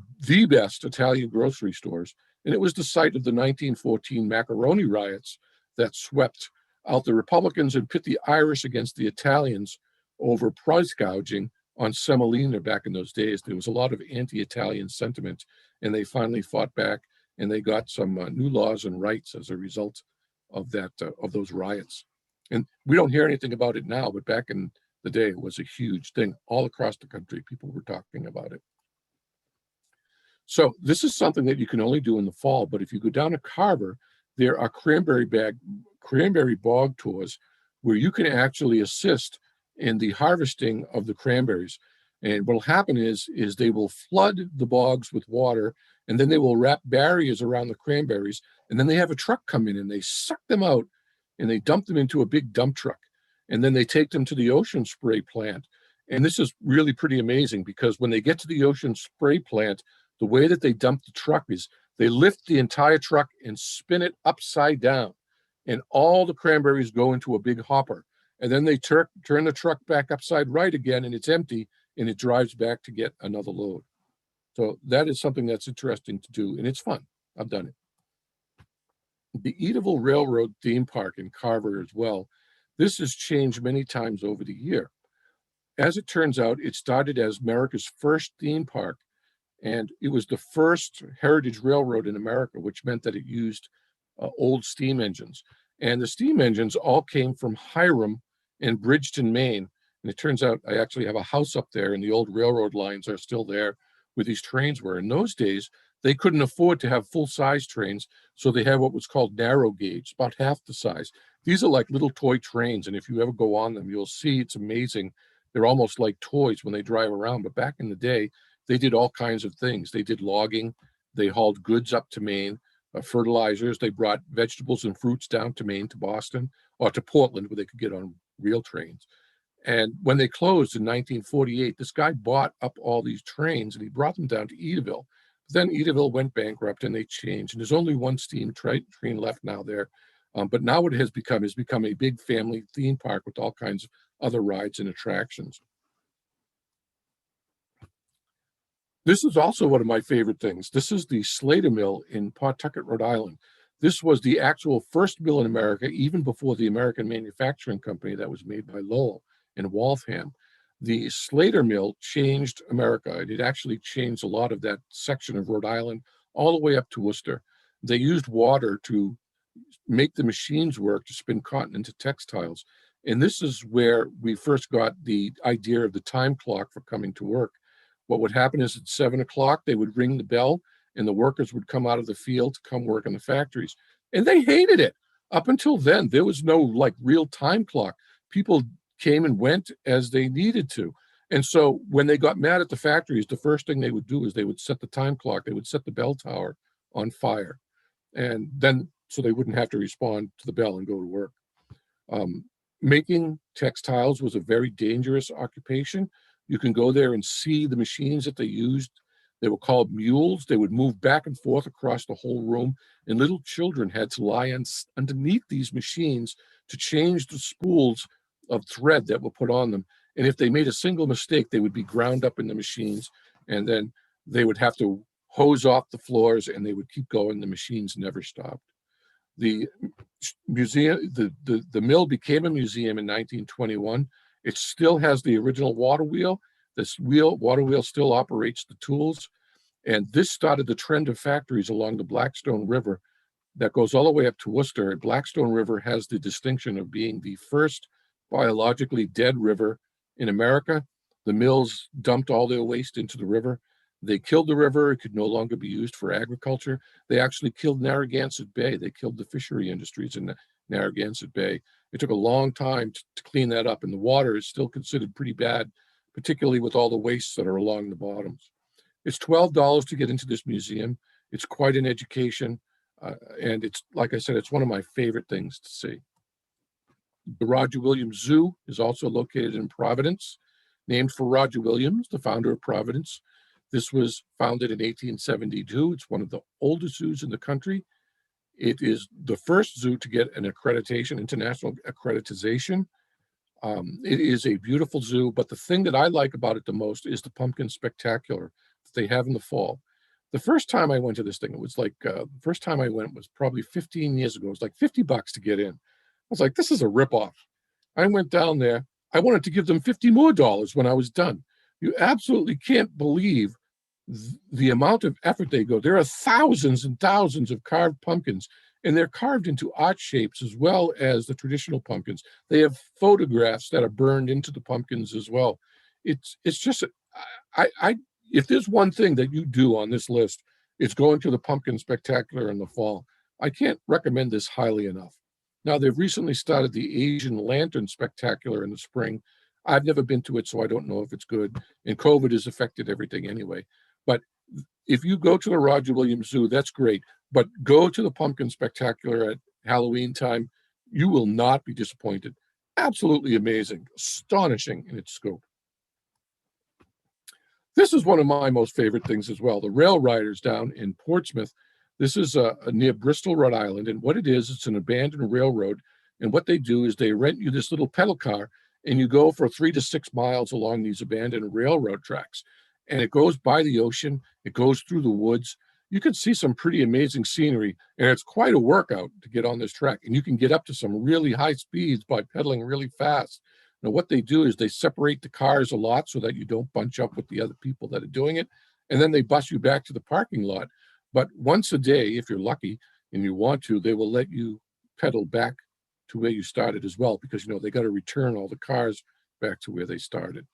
best Italian grocery stores, and it was the site of the 1914 macaroni riots that swept out the Republicans and pit the Irish against the Italians over price gouging on semolina back in those days. There was a lot of anti-Italian sentiment, and they finally fought back, and they got some new laws and rights as a result of that, of those riots. And we don't hear anything about it now, but back in the day, it was a huge thing. All across the country, people were talking about it. So this is something that you can only do in the fall, but if you go down to Carver, there are cranberry bog tours where you can actually assist in the harvesting of the cranberries. And what'll happen is they will flood the bogs with water, and then they will wrap barriers around the cranberries, and then they have a truck come in and they suck them out and they dump them into a big dump truck. And then they take them to the ocean spray plant. And this is really pretty amazing because when they get to the ocean spray plant, the way that they dump the truck is they lift the entire truck and spin it upside down, and all the cranberries go into a big hopper. And then they turn the truck back upside right again, and it's empty, and it drives back to get another load. So that is something that's interesting to do, and it's fun. I've done it. The Edaville Railroad theme park in Carver as well. This has changed many times over the year. As it turns out, it started as America's first theme park, and it was the first heritage railroad in America, which meant that it used old steam engines. And the steam engines all came from Hiram in Bridgeton, Maine. And it turns out I actually have a house up there, and the old railroad lines are still there where these trains were. In those days, they couldn't afford to have full-size trains, so they had what was called narrow gauge, about half the size. These are like little toy trains, and if you ever go on them, you'll see it's amazing. They're almost like toys when they drive around, but back in the day, they did all kinds of things. They did logging, they hauled goods up to Maine, fertilizers, they brought vegetables and fruits down to Maine, to Boston, or to Portland, where they could get on real trains. And when they closed in 1948, this guy bought up all these trains and he brought them down to Edaville. Then Edaville went bankrupt and they changed. And there's only one steam train left now there. But now what it has become a big family theme park with all kinds of other rides and attractions. This is also one of my favorite things. This is the SLATER mill in Pawtucket, Rhode Island. This was the actual first mill in America, even before the American Manufacturing Company that was made by Lowell in Waltham. The SLATER mill changed America. It actually changed a lot of that section of Rhode Island all the way up to Worcester. They used water to make the machines work to spin cotton into textiles. And this is where we first got the idea of the time clock for coming to work. What would happen is at 7 o'clock, they would ring the bell and the workers would come out of the field to come work in the factories. And they hated it. Up until then, there was no like real time clock. People came and went as they needed to. And so when they got mad at the factories, the first thing they would do is they would set the time clock. They would set the bell tower on fire. And then, so they wouldn't have to respond to the bell and go to work. Making textiles was a very dangerous occupation. You can go there and see the machines that they used. They were called mules. They would move back and forth across the whole room, and little children had to lie underneath these machines to change the spools of thread that were put on them. And if they made a single mistake, they would be ground up in the machines, and then they would have to hose off the floors, and they would keep going. The machines never stopped. The museum, the mill became a museum in 1921. It still has the original water wheel. This water wheel still operates the tools. And this started the trend of factories along the Blackstone River that goes all the way up to Worcester. Blackstone River has the distinction of being the first biologically dead river in America. The mills dumped all their waste into the river. They killed the river. It could no longer be used for agriculture. They actually killed Narragansett Bay. They killed the fishery industries in Narragansett Bay. It took a long time to clean that up, and the water is still considered pretty bad, particularly with all the wastes that are along the bottoms. It's $12 to get into this museum. It's quite an education, and it's, like I said, it's one of my favorite things to see. The Roger Williams Zoo is also located in Providence, named for Roger Williams, the founder of Providence. This was founded in 1872. It's one of the oldest zoos in the country. It is the first zoo to get an accreditation, international accreditation. It is a beautiful zoo, but the thing that I like about it the most is the pumpkin spectacular that they have in the fall. The first time I went to this thing, it was like, the first time I went was probably 15 years ago. It was like $50 to get in. I was like, this is a ripoff. I went down there. I wanted to give them $50 more when I was done. You absolutely can't believe the amount of effort they go. There are thousands and thousands of carved pumpkins, and they're carved into art shapes as well as the traditional pumpkins. They have photographs that are burned into the pumpkins as well. It's just, if there's one thing that you do on this list, it's going to the Pumpkin Spectacular in the fall. I can't recommend this highly enough. Now, they've recently started the Asian Lantern Spectacular in the spring. I've never been to it, so I don't know if it's good. And COVID has affected everything anyway. But if you go to the Roger Williams Zoo, that's great. But go to the Pumpkin Spectacular at Halloween time. You will not be disappointed. Absolutely amazing, astonishing in its scope. This is one of my most favorite things as well. The Rail Riders down in Portsmouth. This is near Bristol, Rhode Island. And what it is, it's an abandoned railroad. And what they do is they rent you this little pedal car, and you go for 3 to 6 miles along these abandoned railroad tracks. And it goes by the ocean. It goes through the woods. You can see some pretty amazing scenery, and it's quite a workout to get on this track. And you can get up to some really high speeds by pedaling really fast. Now, what they do is they separate the cars a lot so that you don't bunch up with the other people that are doing it. And then they bus you back to the parking lot. But once a day, if you're lucky and you want to, they will let you pedal back to where you started as well, because, you know, they got to return all the cars back to where they started.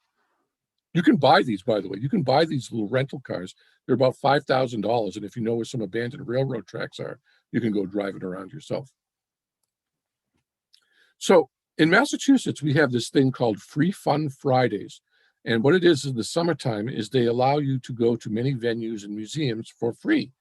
You can buy these, by the way. You can buy these little rental cars. They're about $5,000. And if you know where some abandoned railroad tracks are, you can go drive it around yourself. So in Massachusetts, we have this thing called Free Fun Fridays. And what it is in the summertime is they allow you to go to many venues and museums for free.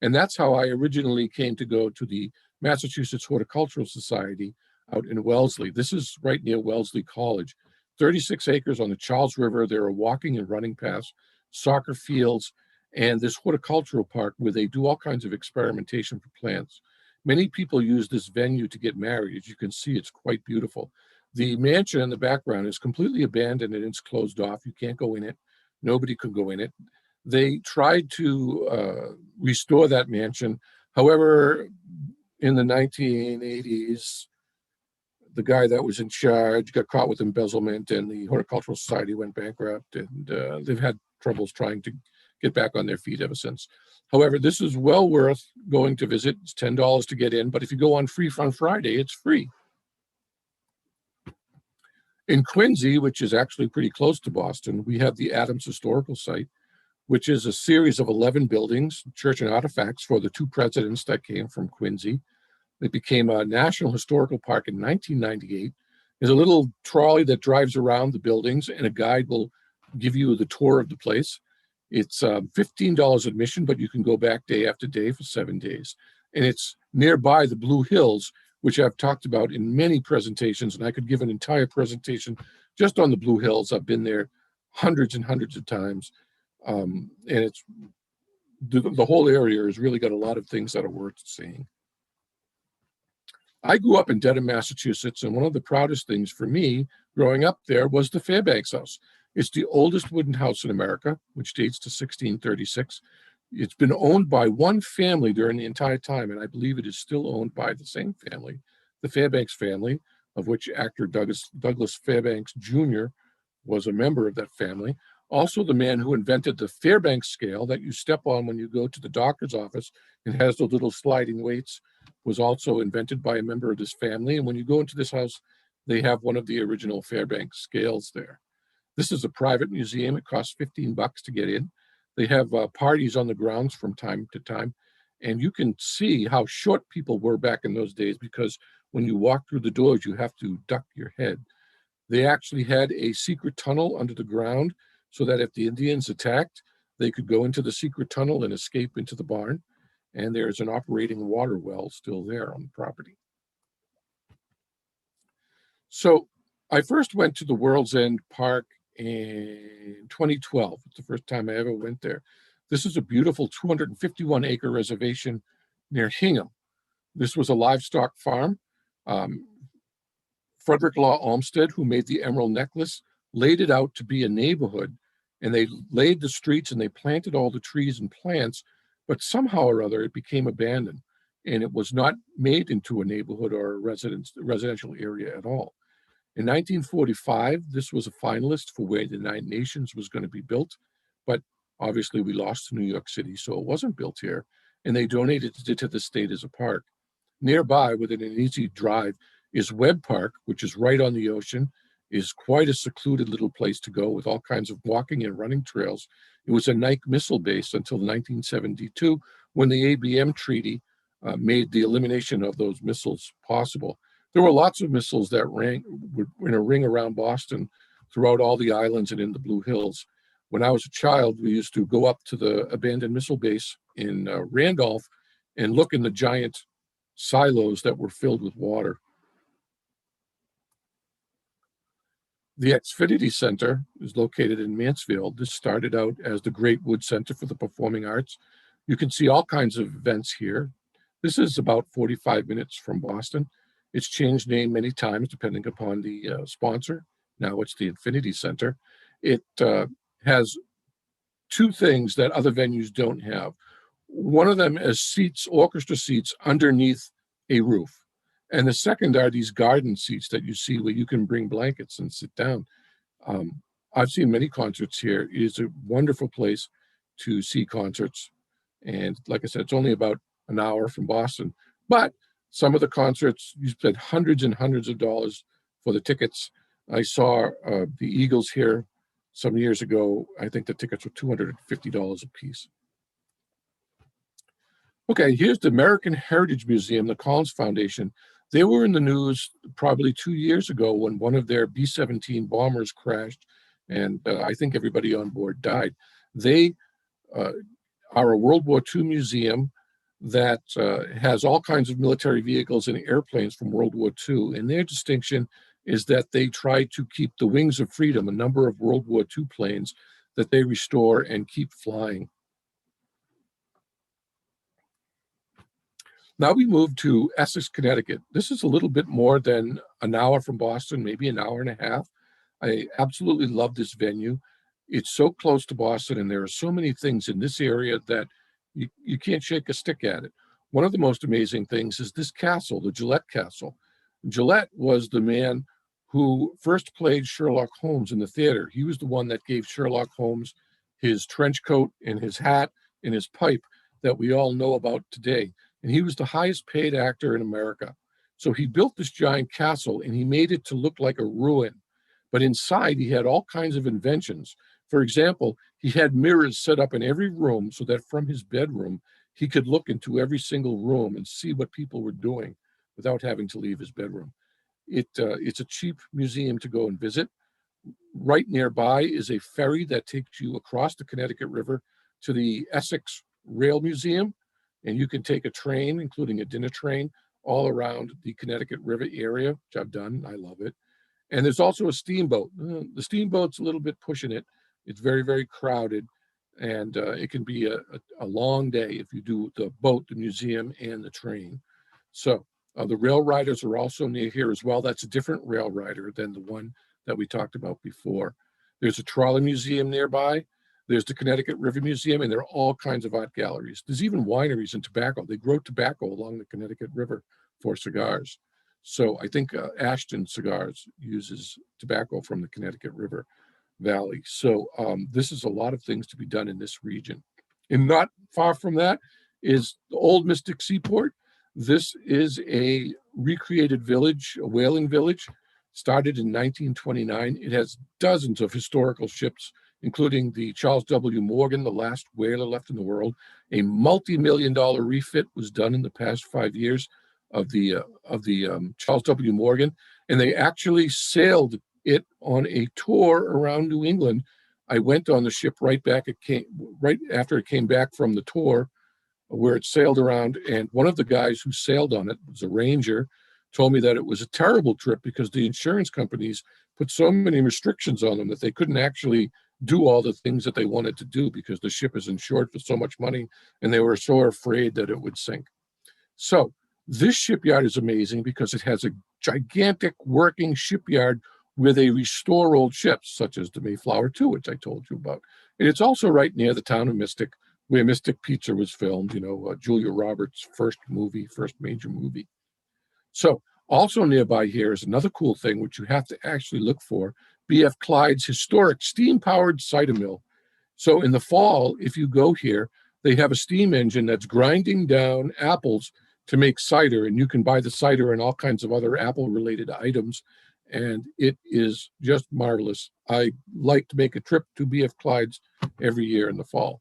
And that's how I originally came to go to the Massachusetts Horticultural Society out in Wellesley. This is right near Wellesley College. 36 acres on the Charles River. There are walking and running paths, soccer fields, and this horticultural park where they do all kinds of experimentation for plants. Many people use this venue to get married. As you can see, it's quite beautiful. The mansion in the background is completely abandoned and it's closed off. You can't go in it. Nobody could go in it. They tried to restore that mansion. However, in the 1980s, the guy that was in charge got caught with embezzlement, and the Horticultural Society went bankrupt, and they've had troubles trying to get back on their feet ever since. However, this is well worth going to visit. It's $10 to get in, but if you go on Free Fun Friday, it's free. In Quincy, which is actually pretty close to Boston, we have the Adams Historical Site, which is a series of 11 buildings, church and artifacts for the 2 presidents that came from Quincy. It became a National Historical Park in 1998. There's a little trolley that drives around the buildings, and a guide will give you the tour of the place. It's $15 admission, but you can go back day after day for 7 days. And it's nearby the Blue Hills, which I've talked about in many presentations, and I could give an entire presentation just on the Blue Hills. I've been there hundreds and hundreds of times. And it's the whole area has really got a lot of things that are worth seeing. I grew up in Dedham, Massachusetts, and one of the proudest things for me Growing up there was the Fairbanks House. It's the oldest wooden house in America, which dates to 1636. It's been owned by one family during the entire time, and I believe it is still owned by the same family, the Fairbanks family, of which actor Douglas Fairbanks Jr. was a member of that family. Also, the man who invented the Fairbanks scale that you step on when you go to the doctor's office and has the little sliding weights was also invented by a member of this family. And when you go into this house, they have one of the original Fairbanks scales there. This is a private museum. It costs $15 to get in. They have parties on the grounds from time to time. And you can see how short people were back in those days, because when you walk through the doors, you have to duck your head. They actually had a secret tunnel under the ground so that if the Indians attacked, they could go into the secret tunnel and escape into the barn. And there's an operating water well still there on the property. So I first went to the World's End Park in 2012. It's the first time I ever went there. This is a beautiful 251-acre reservation near Hingham. This was a livestock farm. Frederick Law Olmsted, who made the Emerald Necklace, laid it out to be a neighborhood, and they laid the streets and they planted all the trees and plants, but somehow or other it became abandoned, and it was not made into a neighborhood or a residential area at all. In 1945, this was a finalist for where the United Nations was going to be built, but obviously we lost to New York City, so it wasn't built here, and they donated it to the state as a park. Nearby, within an easy drive, is Webb Park, which is right on the ocean, is quite a secluded little place to go with all kinds of walking and running trails. It was a Nike missile base until 1972, when the ABM Treaty made the elimination of those missiles possible. There were lots of missiles that were in a ring around Boston, throughout all the islands and in the Blue Hills. When I was a child, we used to go up to the abandoned missile base in Randolph and look in the giant silos that were filled with water. The Xfinity Center is located in Mansfield. This started out as the Great Wood Center for the Performing Arts. You can see all kinds of events here. This is about 45 minutes from Boston. It's changed name many times depending upon the sponsor. Now it's the Infinity Center. It has two things that other venues don't have. One of them is seats, orchestra seats underneath a roof. And the second are these garden seats that you see where you can bring blankets and sit down. I've seen many concerts here. It is a wonderful place to see concerts. And like I said, it's only about an hour from Boston. But some of the concerts, you spend hundreds and hundreds of dollars for the tickets. I saw the Eagles here some years ago. I think the tickets were $250 a piece. Okay, here's the American Heritage Museum, the Collins Foundation. They were in the news probably 2 years ago when one of their B-17 bombers crashed, and I think everybody on board died. They are a World War II museum that has all kinds of military vehicles and airplanes from World War II, and their distinction is that they try to keep the Wings of Freedom, a number of World War II planes that they restore and keep flying. Now we move to Essex, Connecticut. This is a little bit more than an hour from Boston, maybe an hour and a half. I absolutely love this venue. It's so close to Boston, and there are so many things in this area that you can't shake a stick at it. One of the most amazing things is this castle, the Gillette Castle. Gillette was the man who first played Sherlock Holmes in the theater. He was the one that gave Sherlock Holmes his trench coat and his hat and his pipe that we all know about today. And he was the highest paid actor in America. So he built this giant castle and he made it to look like a ruin. But inside he had all kinds of inventions. For example, he had mirrors set up in every room so that from his bedroom, he could look into every single room and see what people were doing without having to leave his bedroom. It's a cheap museum to go and visit. Right nearby is a ferry that takes you across the Connecticut River to the Essex Rail Museum, and you can take a train, including a dinner train, all around the Connecticut River area, which I've done. I love it. And there's also a steamboat. The steamboat's a little bit pushing it. It's very, very crowded, and it can be a long day if you do the boat, the museum, and the train. So The rail riders are also near here as well. That's a different rail rider than the one that we talked about before. There's a trolley museum nearby. There's the Connecticut River Museum, and there are all kinds of art galleries. There's even wineries and tobacco. They grow tobacco along the Connecticut River for cigars. So I think Ashton Cigars uses tobacco from the Connecticut River Valley. So this is a lot of things to be done in this region. And not far from that is the Old Mystic Seaport. This is a recreated village, a whaling village, started in 1929. It has dozens of historical ships, including the Charles W. Morgan, the last whaler left in the world. A multi-million-dollar refit was done in the past 5 years of the Charles W. Morgan, and they actually sailed it on a tour around New England. I went on the ship right after it came back from the tour, where it sailed around, and one of the guys who sailed on it was a ranger, told me that it was a terrible trip because the insurance companies put so many restrictions on them that they couldn't actually do all the things that they wanted to do because the ship is insured for so much money, and they were so afraid that it would sink. So this shipyard is amazing because it has a gigantic working shipyard where they restore old ships, such as the Mayflower II, which I told you about. And it's also right near the town of Mystic, where Mystic Pizza was filmed, Julia Roberts' first major movie. So also nearby here is another cool thing, which you have to actually look for, B.F. Clyde's historic steam-powered cider mill. So in the fall, if you go here, they have a steam engine that's grinding down apples to make cider, and you can buy the cider and all kinds of other apple-related items, and it is just marvelous. I like to make a trip to B.F. Clyde's every year in the fall.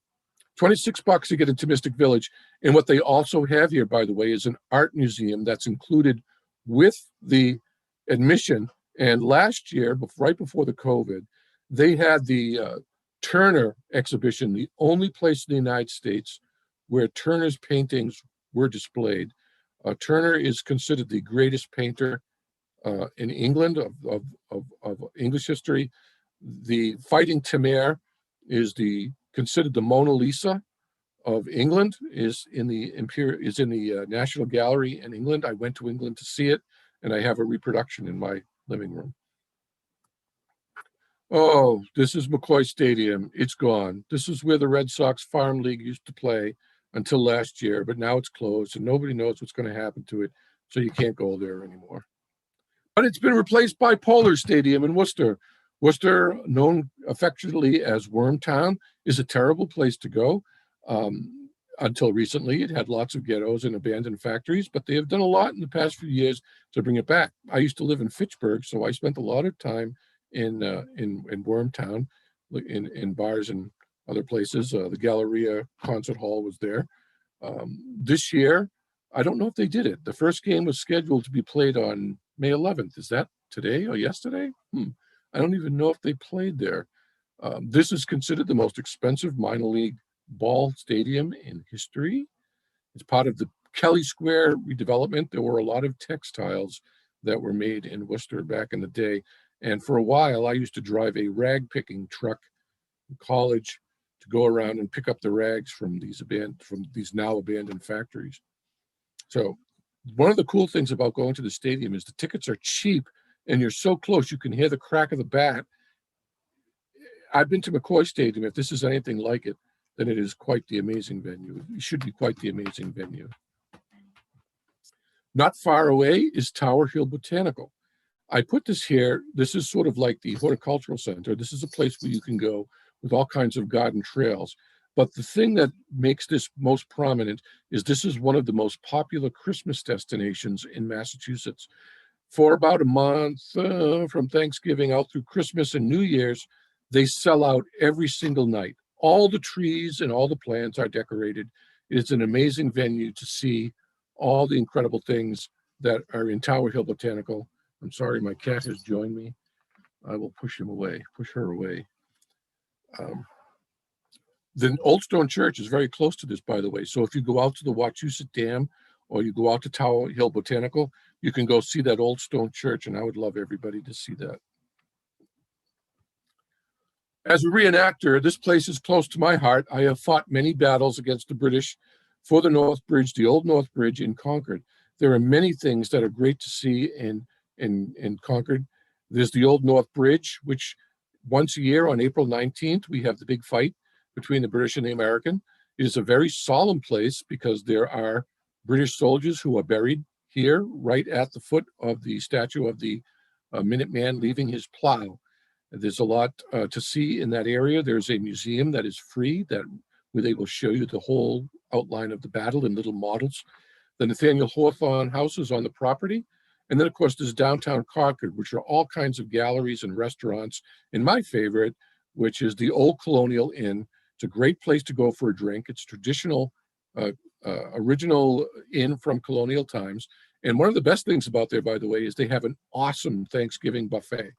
$26 to get into Mystic Village. And what they also have here, by the way, is an art museum that's included with the admission. And last year, right before the COVID, they had the Turner exhibition, the only place in the United States where Turner's paintings were displayed. Turner is considered the greatest painter in England of English history. The Fighting Timur is considered the Mona Lisa of England, is in the National Gallery in England. I went to England to see it, and I have a reproduction in my living room. Oh, this is McCoy Stadium. It's gone. This is where the Red Sox Farm League used to play until last year, but now it's closed, and nobody knows what's going to happen to it, so you can't go there anymore. But it's been replaced by Polar Stadium in Worcester. Worcester, known affectionately as Wormtown, is a terrible place to go. Until recently, it had lots of ghettos and abandoned factories, but they have done a lot in the past few years to bring it back. I used to live in Fitchburg, so I spent a lot of time in Wormtown, in bars and other places. The Galleria Concert Hall was there. This year, I don't know if they did it. The first game was scheduled to be played on May 11th. Is that today or yesterday? I don't even know if they played there. This is considered the most expensive minor league ball stadium in history. It's part of the Kelly Square redevelopment. There were a lot of textiles that were made in Worcester back in the day. And for a while, I used to drive a rag picking truck in college to go around and pick up the rags from these now abandoned factories. So one of the cool things about going to the stadium is the tickets are cheap, and you're so close you can hear the crack of the bat. I've been to McCoy Stadium. If this is anything like it, then it is quite the amazing venue. It should be quite the amazing venue. Not far away is Tower Hill Botanical. I put this here. This is sort of like the Horticultural Center. This is a place where you can go with all kinds of garden trails. But the thing that makes this most prominent is this is one of the most popular Christmas destinations in Massachusetts. For about a month, from Thanksgiving out through Christmas and New Year's, they sell out every single night. All the trees and all the plants are decorated. It's an amazing venue to see all the incredible things that are in Tower Hill Botanical. I'm sorry, my cat has joined me. I will push her away. The Old Stone Church is very close to this, by the way. So if you go out to the Wachusett Dam or you go out to Tower Hill Botanical, you can go see that Old Stone Church, and I would love everybody to see that. As a reenactor, this place is close to my heart. I have fought many battles against the British for the North Bridge, the old North Bridge in Concord. There are many things that are great to see in Concord. There's the Old North Bridge, which once a year on April 19th, we have the big fight between the British and the American. It is a very solemn place because there are British soldiers who are buried here right at the foot of the statue of the Minuteman leaving his plow. There's a lot to see in that area. There's a museum that is free where they will show you the whole outline of the battle in little models. The Nathaniel Hawthorne House is on the property. And then, of course, there's downtown Concord, which are all kinds of galleries and restaurants. And my favorite, which is the Old Colonial Inn. It's a great place to go for a drink. It's traditional, original inn from colonial times. And one of the best things about there, by the way, is they have an awesome Thanksgiving buffet.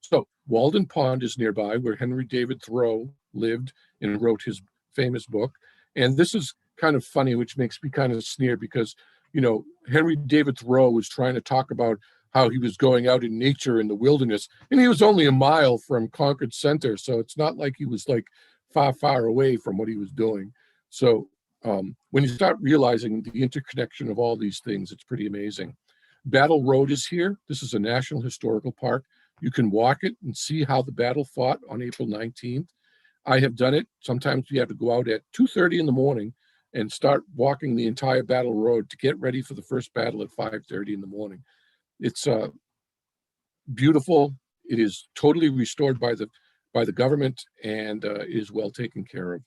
So Walden Pond is nearby, where Henry David Thoreau lived and wrote his famous book. And this is kind of funny, which makes me kind of sneer because, you know, Henry David Thoreau was trying to talk about how he was going out in nature in the wilderness, and he was only a mile from Concord Center. So it's not like he was like far, far away from what he was doing. So when you start realizing the interconnection of all these things, it's pretty amazing. Battle Road is here. This is a National Historical Park. You can walk it and see how the battle fought on April 19th. I have done it. Sometimes we have to go out at 2:30 in the morning and start walking the entire Battle Road to get ready for the first battle at 5:30 in the morning. It's beautiful. It is totally restored by the government and is well taken care of.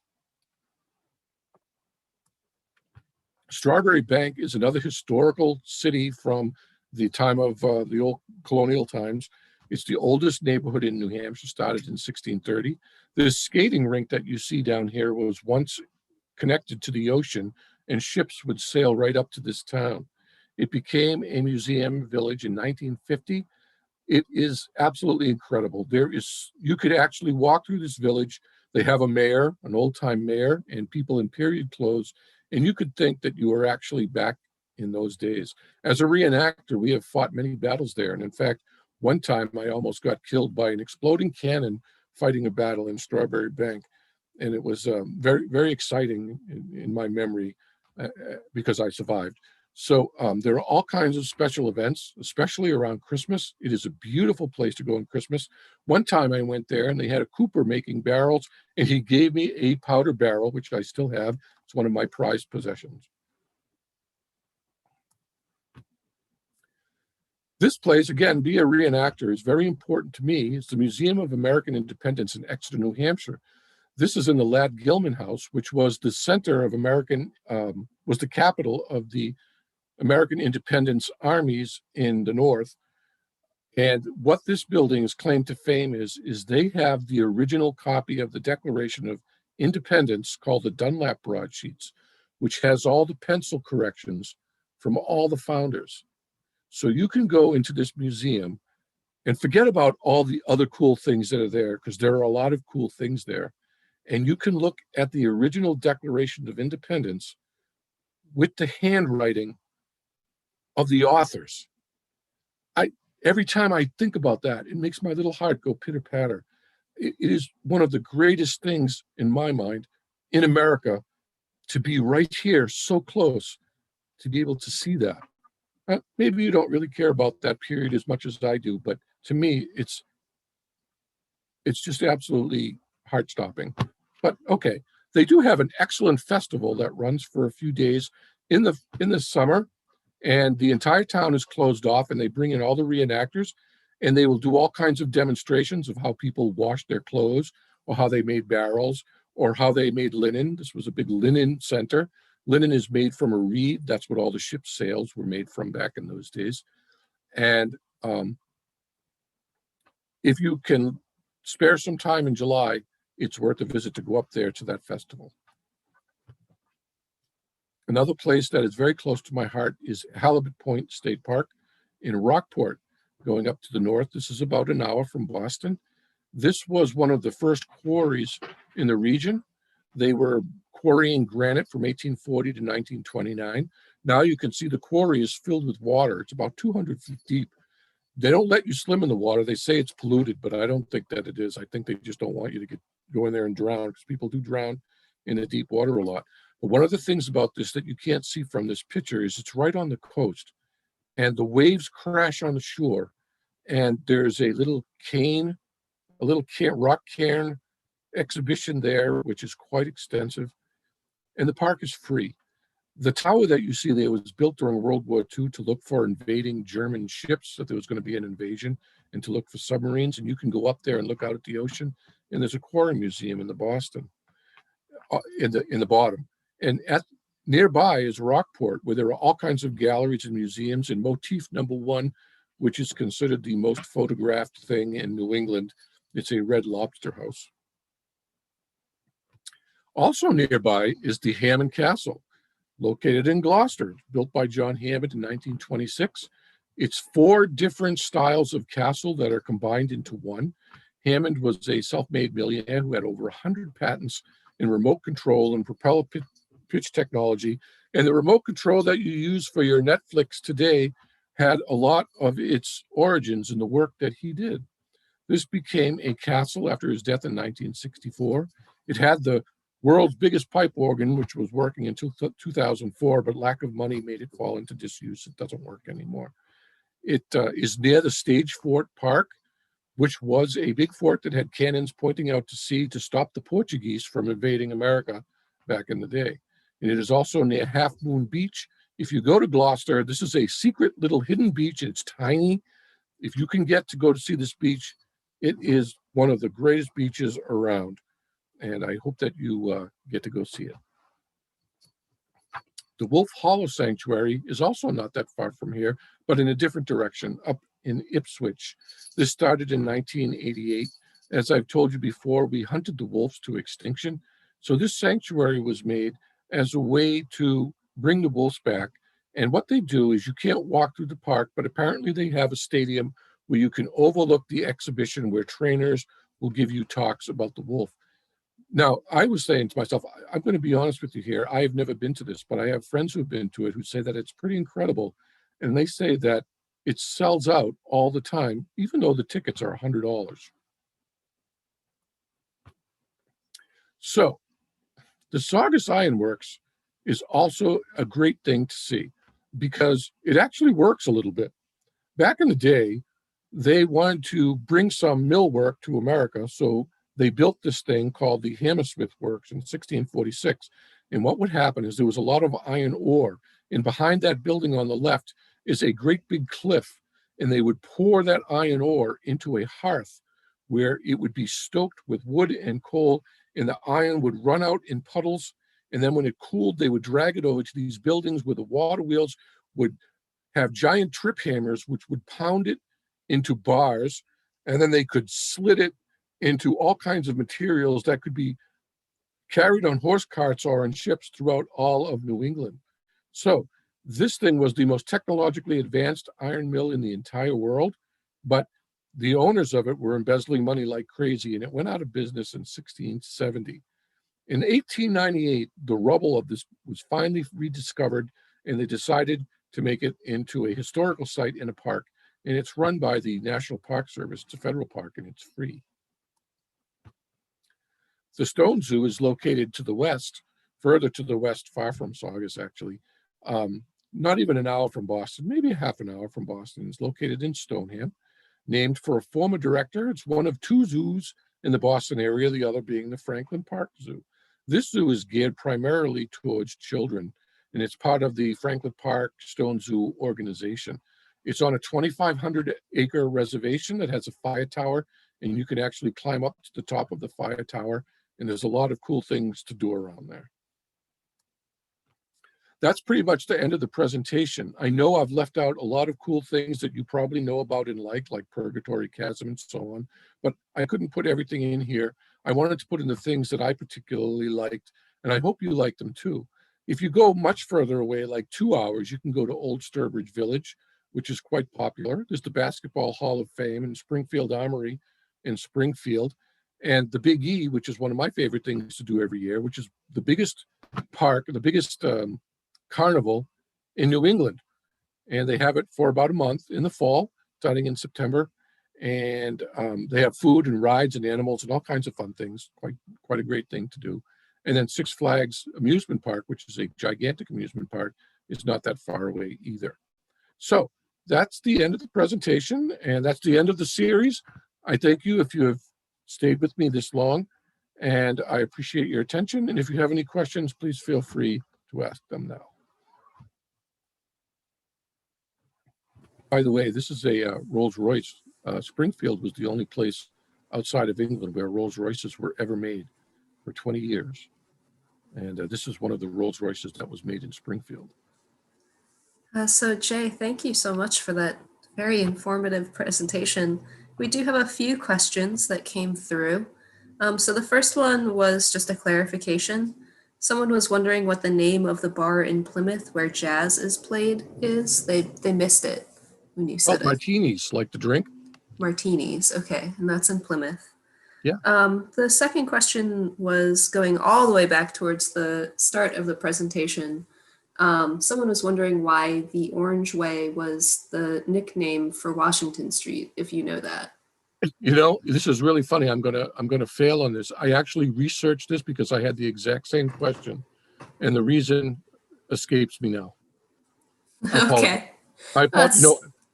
Strawberry Bank is another historical city from the time of the old colonial times. It's the oldest neighborhood in New Hampshire, started in 1630. This skating rink that you see down here was once connected to the ocean, and ships would sail right up to this town. It became a museum village in 1950. It is absolutely incredible. You could actually walk through this village. They have a mayor, an old-time mayor, and people in period clothes, and you could think that you were actually back in those days. As a reenactor, we have fought many battles there, and in fact, one time I almost got killed by an exploding cannon fighting a battle in Strawberry Bank. And it was very, very exciting in my memory because I survived. So there are all kinds of special events, especially around Christmas. It is a beautiful place to go on Christmas. One time I went there and they had a cooper making barrels, and he gave me a powder barrel, which I still have. It's one of my prized possessions. This place, again, be a reenactor, is very important to me. It's the Museum of American Independence in Exeter, New Hampshire. This is in the Lad Gilman House, which was the center of was the capital of the American independence armies in the North. And what this building's claim to fame is they have the original copy of the Declaration of Independence called the Dunlap Broadsheets, which has all the pencil corrections from all the founders. So you can go into this museum and forget about all the other cool things that are there, because there are a lot of cool things there. And you can look at the original Declaration of Independence with the handwriting of the authors. Every time I think about that, it makes my little heart go pitter-patter. It is one of the greatest things in my mind in America to be right here, so close, to be able to see that. Maybe you don't really care about that period as much as I do, but to me, it's just absolutely heart-stopping. But okay, they do have an excellent festival that runs for a few days in the summer, and the entire town is closed off, and they bring in all the reenactors, and they will do all kinds of demonstrations of how people washed their clothes, or how they made barrels, or how they made linen. This was a big linen center. Linen is made from a reed. That's what all the ship's sails were made from back in those days. And if you can spare some time in July, it's worth a visit to go up there to that festival. Another place that is very close to my heart is Halibut Point State Park in Rockport, going up to the north. This is about an hour from Boston. This was one of the first quarries in the region. They were quarrying granite from 1840 to 1929. Now you can see the quarry is filled with water. It's about 200 feet deep. They don't let you swim in the water. They say it's polluted, but I don't think that it is. I think they just don't want you to go in there and drown, because people do drown in the deep water a lot. But one of the things about this that you can't see from this picture is it's right on the coast, and the waves crash on the shore, and there's a little rock cairn exhibition there, which is quite extensive, and the park is free. The tower that you see there was built during World War II to look for invading German ships, that there was going to be an invasion, and to look for submarines. And you can go up there and look out at the ocean. And there's a quarry museum in the Boston, in the bottom. And nearby is Rockport, where there are all kinds of galleries and museums. And motif number one, which is considered the most photographed thing in New England, it's a Red Lobster house. Also nearby is the Hammond Castle, located in Gloucester, built by John Hammond in 1926. It's 4 different styles of castle that are combined into one. Hammond was a self-made millionaire who had over 100 patents in remote control and propeller pitch technology. And the remote control that you use for your Netflix today had a lot of its origins in the work that he did. This became a castle after his death in 1964. It had the world's biggest pipe organ, which was working until 2004, but lack of money made it fall into disuse. It doesn't work anymore. It is near the Stage Fort Park, which was a big fort that had cannons pointing out to sea to stop the Portuguese from invading America back in the day. And it is also near Half Moon Beach. If you go to Gloucester, this is a secret little hidden beach, and it's tiny. If you can get to go to see this beach, it is one of the greatest beaches around. And I hope that you get to go see it. The Wolf Hollow Sanctuary is also not that far from here, but in a different direction, up in Ipswich. This started in 1988. As I've told you before, we hunted the wolves to extinction. So this sanctuary was made as a way to bring the wolves back. And what they do is you can't walk through the park, but apparently they have a stadium where you can overlook the exhibition where trainers will give you talks about the wolf. Now, I was saying to myself, I'm going to be honest with you here. I have never been to this, but I have friends who've been to it who say that it's pretty incredible. And they say that it sells out all the time, even though the tickets are $100. So the Saugus Ironworks is also a great thing to see because it actually works a little bit. Back in the day, they wanted to bring some mill work to America, so they built this thing called the Hammersmith Works in 1646. And what would happen is there was a lot of iron ore. And behind that building on the left is a great big cliff. And they would pour that iron ore into a hearth where it would be stoked with wood and coal. And the iron would run out in puddles. And then when it cooled, they would drag it over to these buildings where the water wheels would have giant trip hammers, which would pound it into bars. And then they could slit it into all kinds of materials that could be carried on horse carts or on ships throughout all of New England. So this thing was the most technologically advanced iron mill in the entire world, but the owners of it were embezzling money like crazy, and it went out of business in 1670. In 1898, the rubble of this was finally rediscovered, and they decided to make it into a historical site in a park, and it's run by the National Park Service. It's a federal park, and it's free. The Stone Zoo is located to the west, further to the west, far from Saugus, actually. Not even an hour from Boston, maybe a half an hour from Boston. It's located in Stoneham, named for a former director. It's one of 2 zoos in the Boston area, the other being the Franklin Park Zoo. This zoo is geared primarily towards children, and it's part of the Franklin Park Stone Zoo organization. It's on a 2,500-acre reservation that has a fire tower, and you can actually climb up to the top of the fire tower, and there's a lot of cool things to do around there. That's pretty much the end of the presentation. I know I've left out a lot of cool things that you probably know about and like Purgatory Chasm and so on, but I couldn't put everything in here. I wanted to put in the things that I particularly liked, and I hope you like them too. If you go much further away, like 2 hours, you can go to Old Sturbridge Village, which is quite popular. There's the Basketball Hall of Fame and Springfield Armory in Springfield, and the Big E, which is one of my favorite things to do every year, which is the biggest park, the biggest carnival in New England. And they have it for about a month in the fall, starting in September. And they have food and rides and animals and all kinds of fun things. Quite a great thing to do. And then Six Flags Amusement Park, which is a gigantic amusement park, is not that far away either. So that's the end of the presentation, and that's the end of the series. I thank you if you have stayed with me this long, and I appreciate your attention. And if you have any questions, please feel free to ask them now. By the way, this is a Rolls-Royce. Springfield was the only place outside of England where Rolls-Royces were ever made for 20 years. And this is one of the Rolls-Royces that was made in Springfield. So Jay, thank you so much for that very informative presentation. We do have a few questions that came through. So the first one was just a clarification. Someone was wondering what the name of the bar in Plymouth where jazz is played is. They missed it when you said it. Martinis, like the drink? Martinis, okay, and that's in Plymouth. Yeah. The second question was going all the way back towards the start of the presentation. Someone was wondering why the Orange Way was the nickname for Washington Street, if you know that. You know, this is really funny. I'm gonna fail on this. I actually researched this because I had the exact same question, and the reason escapes me now. Okay.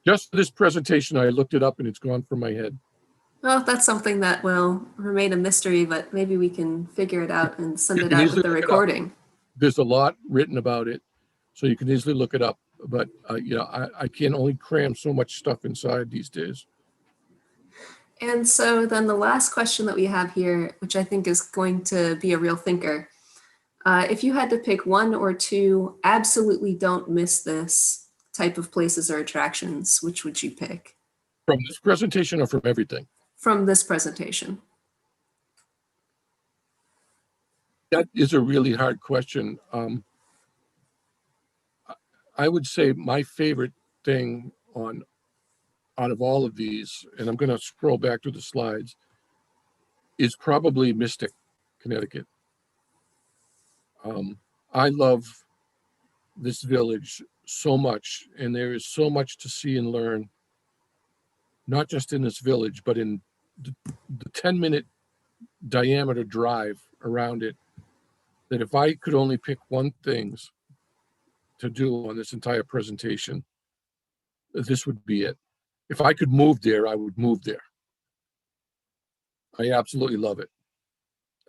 Just for this presentation, I looked it up and it's gone from my head. Well, that's something that will remain a mystery, but maybe we can figure it out and send it out with the recording. There's a lot written about it, so you can easily look it up. But you know, I can only cram so much stuff inside these days. And so then the last question that we have here, which I think is going to be a real thinker. If you had to pick one or two, absolutely don't miss this type of places or attractions, which would you pick? From this presentation or from everything? From this presentation. That is a really hard question. I would say my favorite thing out of all of these, and I'm going to scroll back to the slides, is probably Mystic, Connecticut. I love this village so much, and there is so much to see and learn, not just in this village, but in the 10-minute diameter drive around it, that if I could only pick one thing to do on this entire presentation, this would be it. If I could move there, I would move there. I absolutely love it.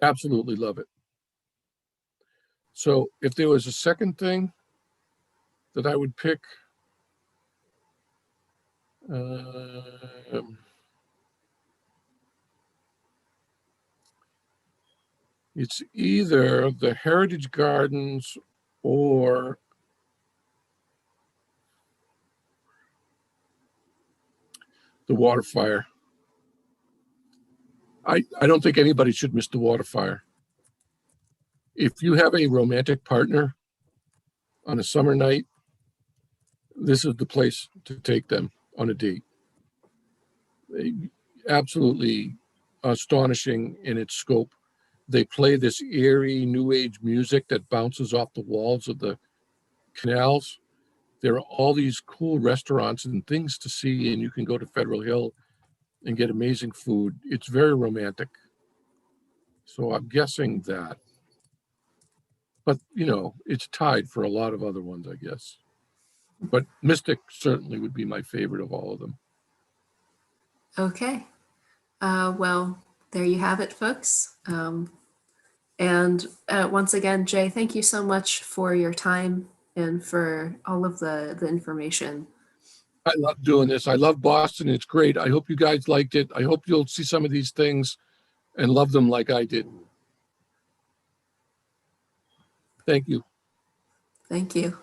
Absolutely love it. So if there was a second thing that I would pick, it's either the Heritage Gardens or the water fire. I don't think anybody should miss the water fire. If you have a romantic partner on a summer night, this is the place to take them on a date. Absolutely astonishing in its scope. They play this eerie new age music that bounces off the walls of the canals. There are all these cool restaurants and things to see, and you can go to Federal Hill and get amazing food. It's very romantic. So I'm guessing that. But, you know, it's tied for a lot of other ones, I guess. But Mystic certainly would be my favorite of all of them. Okay. Well, there you have it, folks. And once again, Jay, thank you so much for your time and for all of the information. I love doing this. I love Boston. It's great. I hope you guys liked it. I hope you'll see some of these things and love them like I did. Thank you. Thank you.